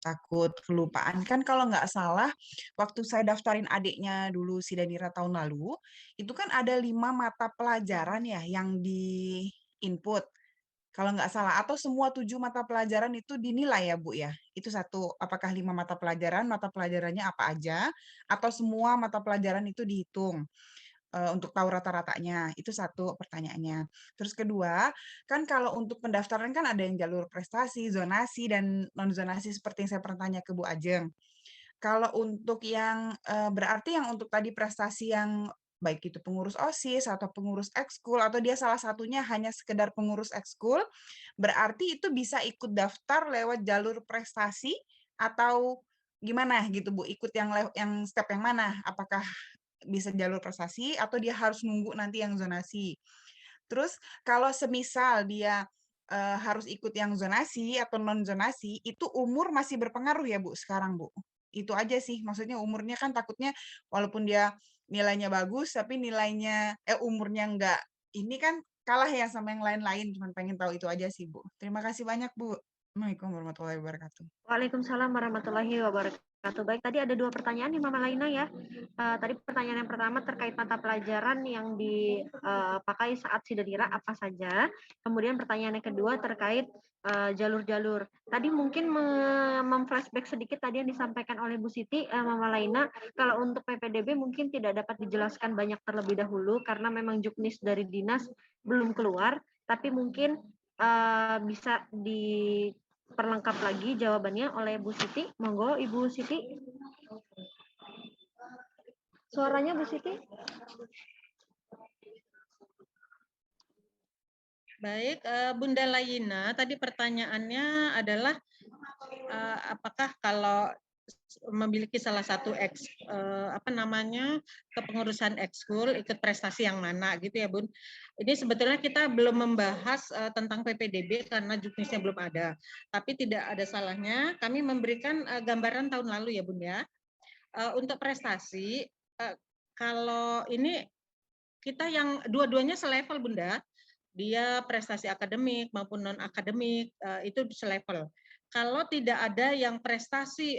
takut kelupaan. Kan kalau nggak salah, waktu saya daftarin adiknya dulu si Danira tahun lalu, itu kan ada 5 mata pelajaran ya yang di input. Kalau nggak salah, atau semua 7 mata pelajaran itu dinilai ya, Bu ya? Itu satu, apakah 5 mata pelajarannya apa aja, atau semua mata pelajaran itu dihitung untuk tahu rata-ratanya? Itu satu pertanyaannya. Terus kedua, kan kalau untuk pendaftaran kan ada yang jalur prestasi, zonasi, dan non-zonasi seperti yang saya pernah tanya ke Bu Ajeng. Kalau untuk yang berarti yang untuk tadi prestasi yang baik itu pengurus OSIS atau pengurus ekskul atau dia salah satunya hanya sekedar pengurus ekskul, berarti itu bisa ikut daftar lewat jalur prestasi atau gimana gitu Bu? Ikut yang step yang mana? Apakah bisa jalur prestasi atau dia harus nunggu nanti yang zonasi? Terus kalau semisal dia harus ikut yang zonasi atau non zonasi, itu umur masih berpengaruh ya Bu sekarang Bu? Itu aja sih, maksudnya umurnya kan takutnya walaupun dia nilainya bagus, tapi umurnya enggak, ini kan kalah ya sama yang lain-lain, cuman pengen tahu itu aja sih, Bu. Terima kasih banyak, Bu. Assalamualaikum warahmatullahi wabarakatuh. Waalaikumsalam warahmatullahi wabarakatuh. Baik, tadi ada 2 pertanyaan nih Mama Laina ya. Tadi pertanyaan yang pertama terkait mata pelajaran yang dipakai saat Sidanira apa saja. Kemudian pertanyaan yang kedua terkait jalur-jalur. Tadi mungkin memflashback sedikit tadi yang disampaikan oleh Bu Siti, Mama Laina, kalau untuk PPDB mungkin tidak dapat dijelaskan banyak terlebih dahulu karena memang juknis dari dinas belum keluar, tapi mungkin bisa diperlengkap lagi jawabannya oleh Bu Siti. Monggo Ibu Siti. Suaranya Bu Siti. Baik, Bunda Laina, tadi pertanyaannya adalah apakah kalau memiliki salah satu kepengurusan ekskul ikut prestasi yang mana gitu ya Bun. Ini sebetulnya kita belum membahas tentang PPDB karena juknisnya belum ada. Tapi tidak ada salahnya kami memberikan gambaran tahun lalu ya Bun ya. Untuk prestasi kalau ini kita yang dua-duanya selevel Bunda. Dia prestasi akademik maupun non akademik itu selevel. Kalau tidak ada yang prestasi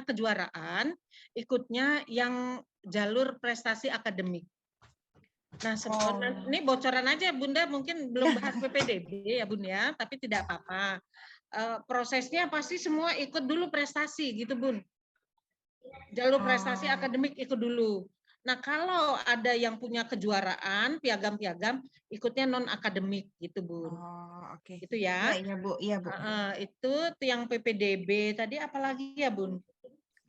kejuaraan, ikutnya yang jalur prestasi akademik. Nah, ini bocoran aja Bunda, mungkin belum bahas PPDB ya Bun ya, tapi tidak apa-apa. Prosesnya pasti semua ikut dulu prestasi gitu Bun. Jalur prestasi akademik ikut dulu. Nah, kalau ada yang punya kejuaraan, piagam-piagam, ikutnya non akademik gitu, Bun. Oh, oke. Itu ya. Iya, Bu. Iya, Bu. Itu yang PPDB tadi apalagi ya, Bun?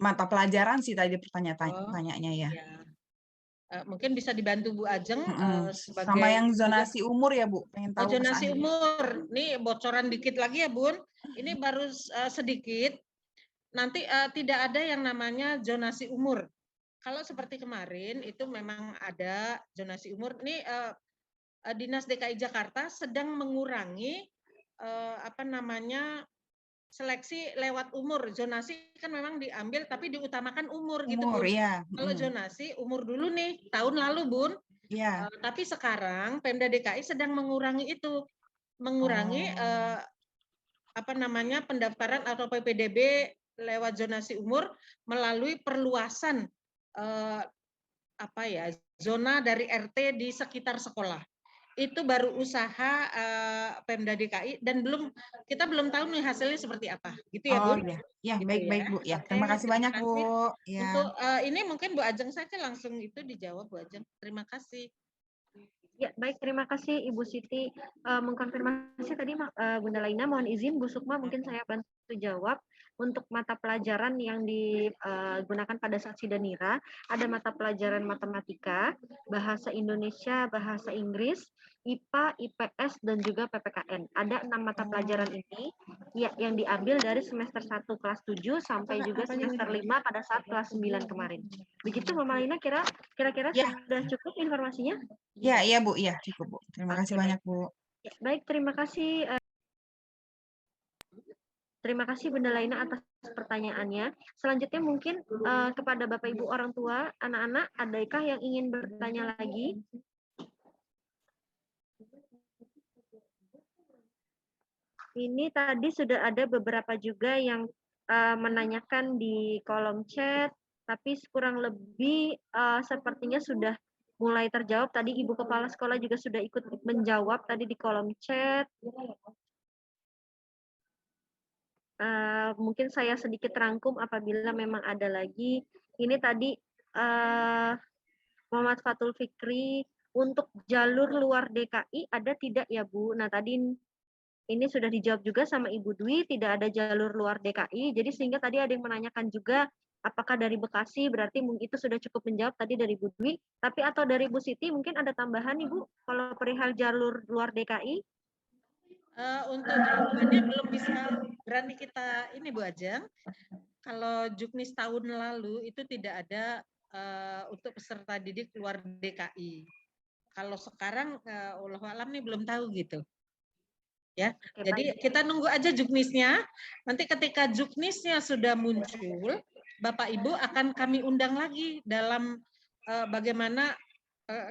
Mata pelajaran sih tadi Oh, pertanyaannya ya. ya. Mungkin bisa dibantu Bu Ajeng sebagai Sama yang zonasi umur ya, Bu. Pengen Oh, tahu zonasi kesannya. umur. Nih bocoran dikit lagi ya, Bun. Ini baru sedikit. Nanti tidak ada yang namanya zonasi umur. Kalau seperti kemarin itu memang ada zonasi umur. Ini Dinas DKI Jakarta sedang mengurangi seleksi lewat umur. Zonasi kan memang diambil tapi diutamakan umur gitu, Umur, Bun. ya. Kalau zonasi umur dulu nih tahun lalu, Bun. Iya. Tapi sekarang Pemda DKI sedang mengurangi itu, mengurangi pendaftaran atau PPDB lewat zonasi umur melalui perluasan zona dari RT di sekitar sekolah. Itu baru usaha Pemda DKI dan kita belum tahu nih hasilnya seperti apa, gitu ya, Oh Bun? ya, ya Gitu baik-baik ya. Bu ya. Oke, Terima kasih banyak Bu. Ya. Untuk ini mungkin Bu Ajeng saja langsung itu dijawab Bu Ajeng. Terima kasih. Ya, baik. Terima kasih Ibu Siti mengkonfirmasi tadi Bunda Laina. Mohon izin Bu Sukma mungkin saya bantu jawab. Untuk mata pelajaran yang digunakan pada saat Sidanira, ada mata pelajaran matematika, bahasa Indonesia, bahasa Inggris, IPA, IPS, dan juga PPKN. Ada 6 mata pelajaran ini ya, yang diambil dari semester 1 kelas 7 sampai juga semester 5 pada saat kelas 9 kemarin. Begitu Mama Laina, kira-kira sudah cukup informasinya? Ya, iya Bu, iya cukup Bu. Terima kasih banyak Bu. Ya, baik, terima kasih. Terima kasih Bunda Laina atas pertanyaannya. Selanjutnya mungkin kepada Bapak Ibu orang tua, anak-anak, adakah yang ingin bertanya lagi? Ini tadi sudah ada beberapa juga yang menanyakan di kolom chat, tapi kurang lebih sepertinya sudah mulai terjawab. Tadi Ibu Kepala Sekolah juga sudah ikut menjawab tadi di kolom chat. Mungkin saya sedikit rangkum apabila memang ada lagi. Ini tadi Muhammad Fatul Fikri, untuk jalur luar DKI ada tidak ya Bu? Nah tadi ini sudah dijawab juga sama Ibu Dwi, tidak ada jalur luar DKI. Jadi sehingga tadi ada yang menanyakan juga apakah dari Bekasi, berarti itu sudah cukup menjawab tadi dari Ibu Dwi. Tapi atau dari Bu Siti mungkin ada tambahan Ibu kalau perihal jalur luar DKI? Untuk jawabannya belum bisa berani kita ini Bu Ajeng. Kalau Juknis tahun lalu itu tidak ada untuk peserta didik luar DKI. Kalau sekarang Allah alam nih belum tahu gitu. Ya, jadi kita nunggu aja Juknisnya. Nanti ketika Juknisnya sudah muncul, Bapak Ibu akan kami undang lagi dalam bagaimana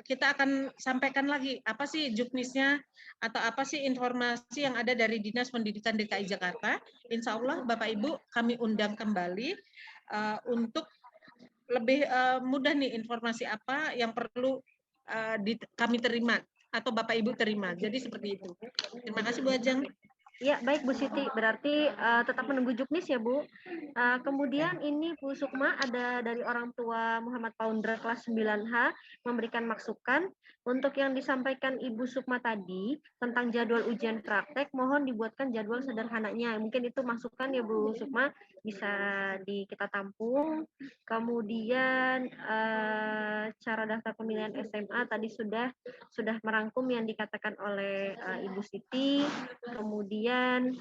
kita akan sampaikan lagi apa sih Juknisnya atau apa sih informasi yang ada dari Dinas Pendidikan DKI Jakarta. Insya Allah Bapak Ibu kami undang kembali untuk lebih mudah nih informasi apa yang perlu kami terima atau Bapak Ibu terima. Jadi seperti itu. Terima kasih Bu Ajeng. Ya, baik Bu Siti. Berarti tetap menunggu Juknis ya Bu. Kemudian ini Bu Sukma ada dari orang tua Muhammad Paundra kelas 9H memberikan masukan untuk yang disampaikan Ibu Sukma tadi tentang jadwal ujian praktek, mohon dibuatkan jadwal sederhananya. Mungkin itu masukan ya Bu Sukma, bisa kita tampung. Kemudian cara daftar pemilihan SMA tadi sudah merangkum yang dikatakan oleh Ibu Siti. Kemudian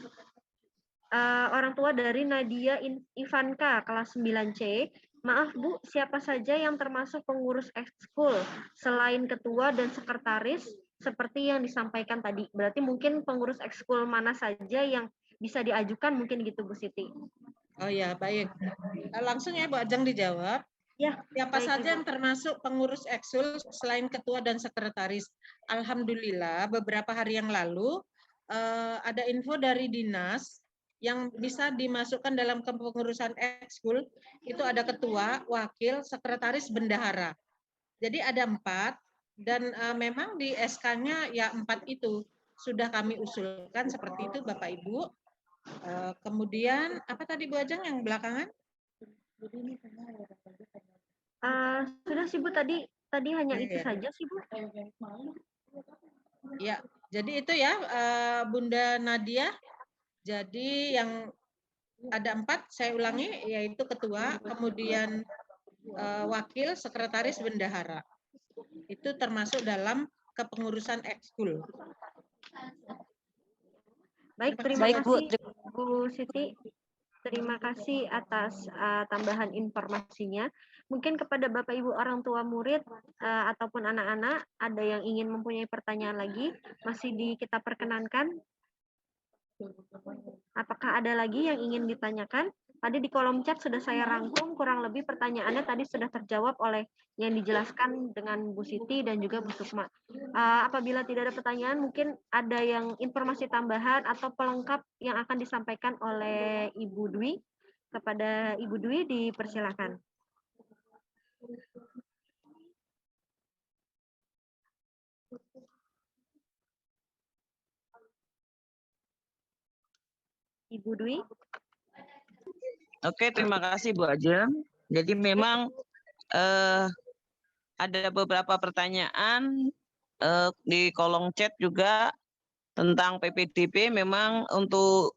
orang tua dari Nadia Ivanka kelas 9C. Maaf Bu, siapa saja yang termasuk pengurus ekskul selain ketua dan sekretaris seperti yang disampaikan tadi? Berarti mungkin pengurus ekskul mana saja yang bisa diajukan mungkin gitu Bu Siti. Oh ya, baik. Langsung ya Bu Ajeng dijawab. Ya, siapa baik, saja Ibu. yang termasuk pengurus ekskul selain ketua dan sekretaris? Alhamdulillah beberapa hari yang lalu ada info dari dinas yang bisa dimasukkan dalam kepengurusan ekskul itu ada ketua, wakil, sekretaris, bendahara. Jadi ada 4 dan memang di SK-nya ya 4 itu sudah kami usulkan seperti itu Bapak Ibu. Kemudian apa tadi Bu Ajeng yang belakangan? Sudah sih Bu, tadi hanya itu Iya. saja sih Bu. Ya, jadi itu ya Bunda Nadia. Jadi yang ada 4, saya ulangi, yaitu ketua, kemudian wakil, sekretaris, bendahara. Itu termasuk dalam kepengurusan ekskul. Baik, terima kasih Bu Siti. Terima kasih atas tambahan informasinya. Mungkin kepada Bapak Ibu orang tua murid ataupun anak-anak ada yang ingin mempunyai pertanyaan lagi, masih kita perkenankan. Apakah ada lagi yang ingin ditanyakan? Tadi di kolom chat sudah saya rangkum, kurang lebih pertanyaannya tadi sudah terjawab oleh yang dijelaskan dengan Bu Siti dan juga Bu Sukma. Apabila tidak ada pertanyaan, mungkin ada yang informasi tambahan atau pelengkap yang akan disampaikan oleh Ibu Dwi. Kepada Ibu Dwi, dipersilakan. Ibu Dwi. Oke, terima kasih Bu Ajeng. Jadi memang ada beberapa pertanyaan di kolom chat juga tentang PPDB. Memang untuk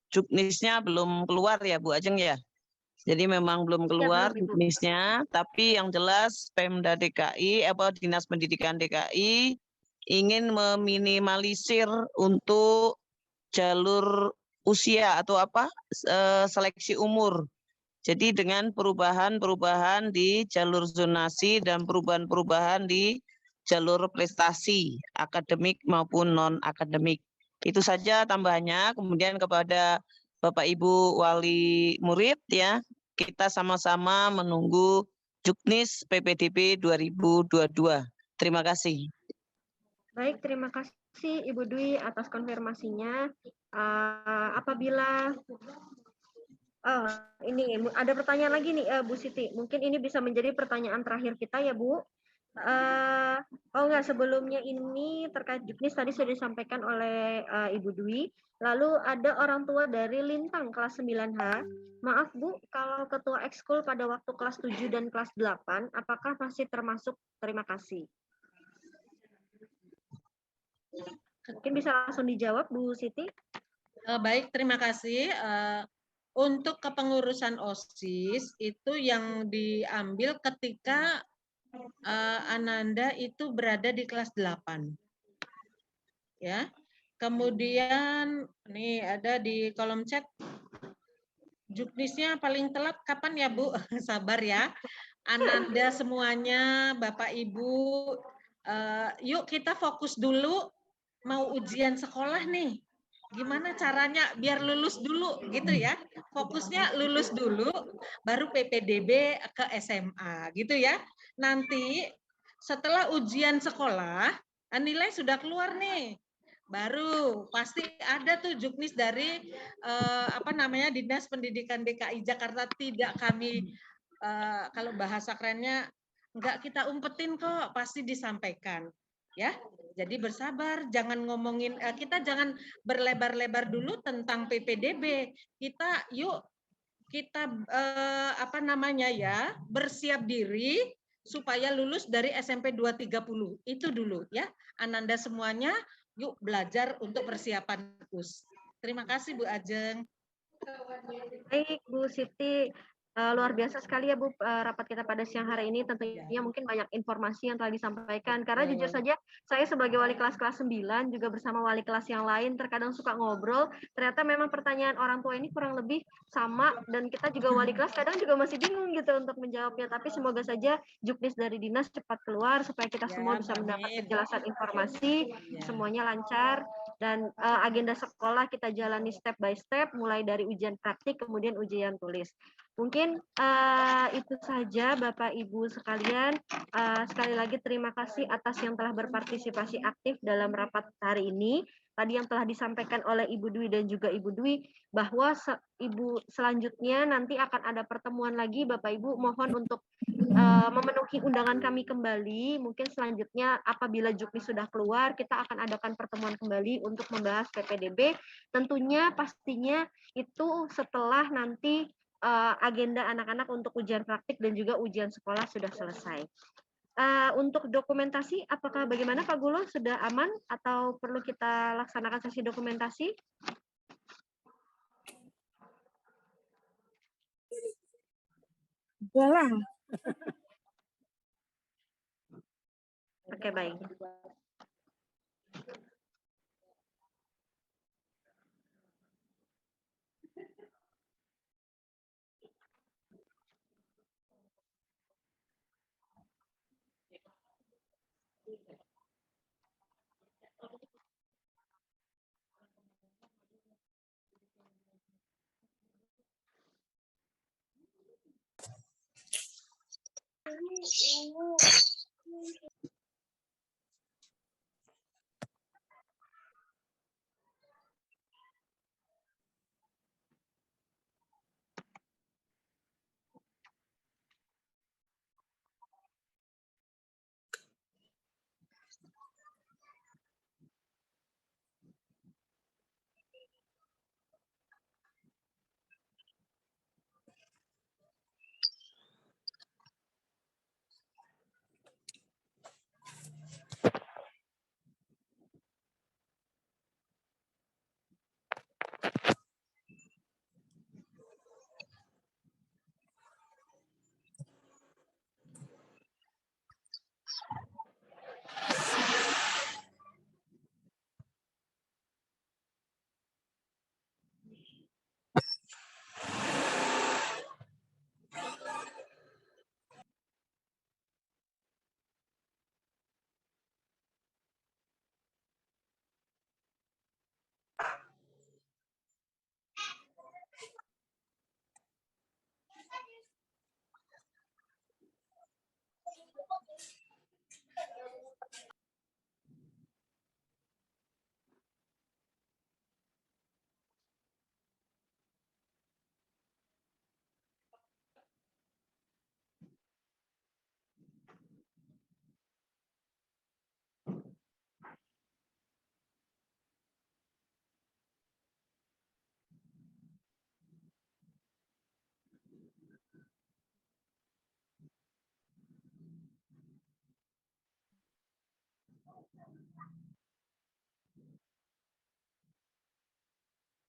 juknisnya belum keluar ya Bu Ajeng ya. Jadi memang belum keluar juknisnya, tapi yang jelas Pemda DKI, Dinas Pendidikan DKI ingin meminimalisir untuk jalur usia atau seleksi umur. Jadi dengan perubahan-perubahan di jalur zonasi dan perubahan-perubahan di jalur prestasi akademik maupun non akademik. Itu saja tambahannya. Kemudian kepada Bapak Ibu wali murid ya, kita sama-sama menunggu juknis PPDB 2022. Terima kasih. Baik, terima kasih Ibu Dwi atas konfirmasinya. Apabila ini ada pertanyaan lagi nih Bu Siti. Mungkin ini bisa menjadi pertanyaan terakhir kita ya Bu. Enggak, sebelumnya ini terkait juknis tadi sudah disampaikan oleh Ibu Dwi. Lalu ada orang tua dari Lintang kelas 9H. Maaf Bu, kalau ketua ekskul pada waktu kelas 7 dan kelas 8, apakah masih termasuk? Terima kasih. Mungkin bisa langsung dijawab Bu Siti. Baik, terima kasih. Untuk kepengurusan OSIS itu yang diambil ketika Ananda itu berada di kelas 8. Ya. Kemudian nih ada di kolom chat juknisnya paling telat kapan ya Bu? Sabar ya. Ananda semuanya, Bapak Ibu, yuk kita fokus dulu mau ujian sekolah nih. Gimana caranya biar lulus dulu gitu ya. Fokusnya lulus dulu baru PPDB ke SMA gitu ya. Nanti setelah ujian sekolah nilai sudah keluar nih. Baru pasti ada tuh juknis dari Dinas Pendidikan DKI Jakarta. Tidak kami kalau bahasa kerennya enggak kita umpetin kok, pasti disampaikan. Ya, jadi bersabar, jangan ngomongin kita jangan berlebar-lebar dulu tentang PPDB. Kita bersiap diri supaya lulus dari SMP 230. Itu dulu ya. Ananda semuanya yuk belajar untuk persiapan KUS. Terima kasih Bu Ajeng. Baik Bu Siti, luar biasa sekali ya Bu rapat kita pada siang hari ini. Tentunya mungkin banyak informasi yang telah disampaikan. Karena jujur saja saya sebagai wali kelas 9 juga bersama wali kelas yang lain terkadang suka ngobrol. Ternyata memang pertanyaan orang tua ini kurang lebih sama dan kita juga wali kelas kadang juga masih bingung gitu untuk menjawabnya. Tapi semoga saja juknis dari dinas cepat keluar supaya kita semua bisa mendapat kejelasan informasi, semuanya lancar. Dan agenda sekolah kita jalani step by step, mulai dari ujian praktik, kemudian ujian tulis. Mungkin itu saja Bapak Ibu sekalian. Sekali lagi terima kasih atas yang telah berpartisipasi aktif dalam rapat hari ini. Tadi yang telah disampaikan oleh Ibu Dwi dan juga Ibu Dwi, bahwa Ibu selanjutnya nanti akan ada pertemuan lagi. Bapak Ibu mohon untuk memenuhi undangan kami kembali. Mungkin selanjutnya apabila juknis sudah keluar, kita akan adakan pertemuan kembali untuk membahas PPDB. Tentunya pastinya itu setelah nanti agenda anak-anak untuk ujian praktik dan juga ujian sekolah sudah selesai. Untuk dokumentasi, apakah bagaimana Pak Gulo? Sudah aman atau perlu kita laksanakan sesi dokumentasi? Boleh. Oke, baik.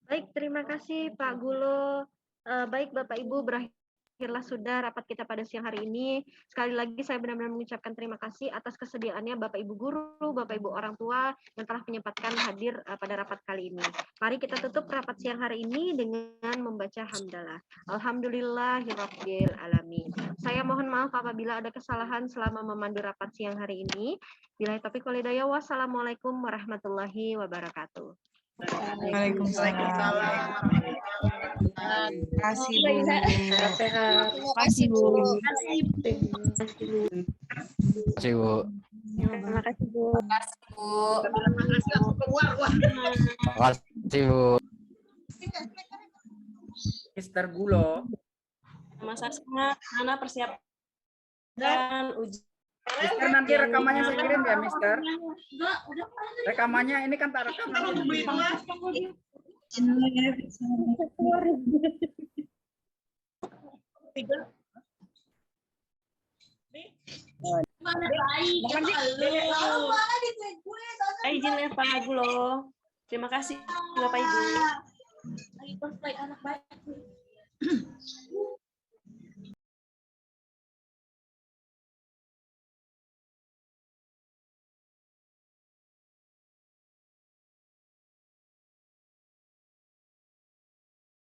Baik, terima kasih Pak Gulo. Baik Bapak Ibu, berakhirlah sudah rapat kita pada siang hari ini. Sekali lagi saya benar-benar mengucapkan terima kasih atas kesediaannya Bapak Ibu guru, Bapak Ibu orang tua yang telah menyempatkan hadir pada rapat kali ini. Mari kita tutup rapat siang hari ini dengan membaca hamdalah. Alhamdulillahirabbil alamin. Saya mohon maaf apabila ada kesalahan selama memandu rapat siang hari ini. Billahi taufiq wal hidayah. Wassalamualaikum warahmatullahi wabarakatuh. Waalaikumsalam. Terima kasih, Bu. Terima kasih, Bu. kasih, Bu. Terima kasih, Bu. Terima kasih, Bu. Mister Gulo. Mas Asma, mana persiapkan uji. Mister, nanti rekamannya saya kirim ya, Mister. Rekamannya ini kan tak rekam. Izin ya Pak Gulo. Terima kasih Bapak Ibu.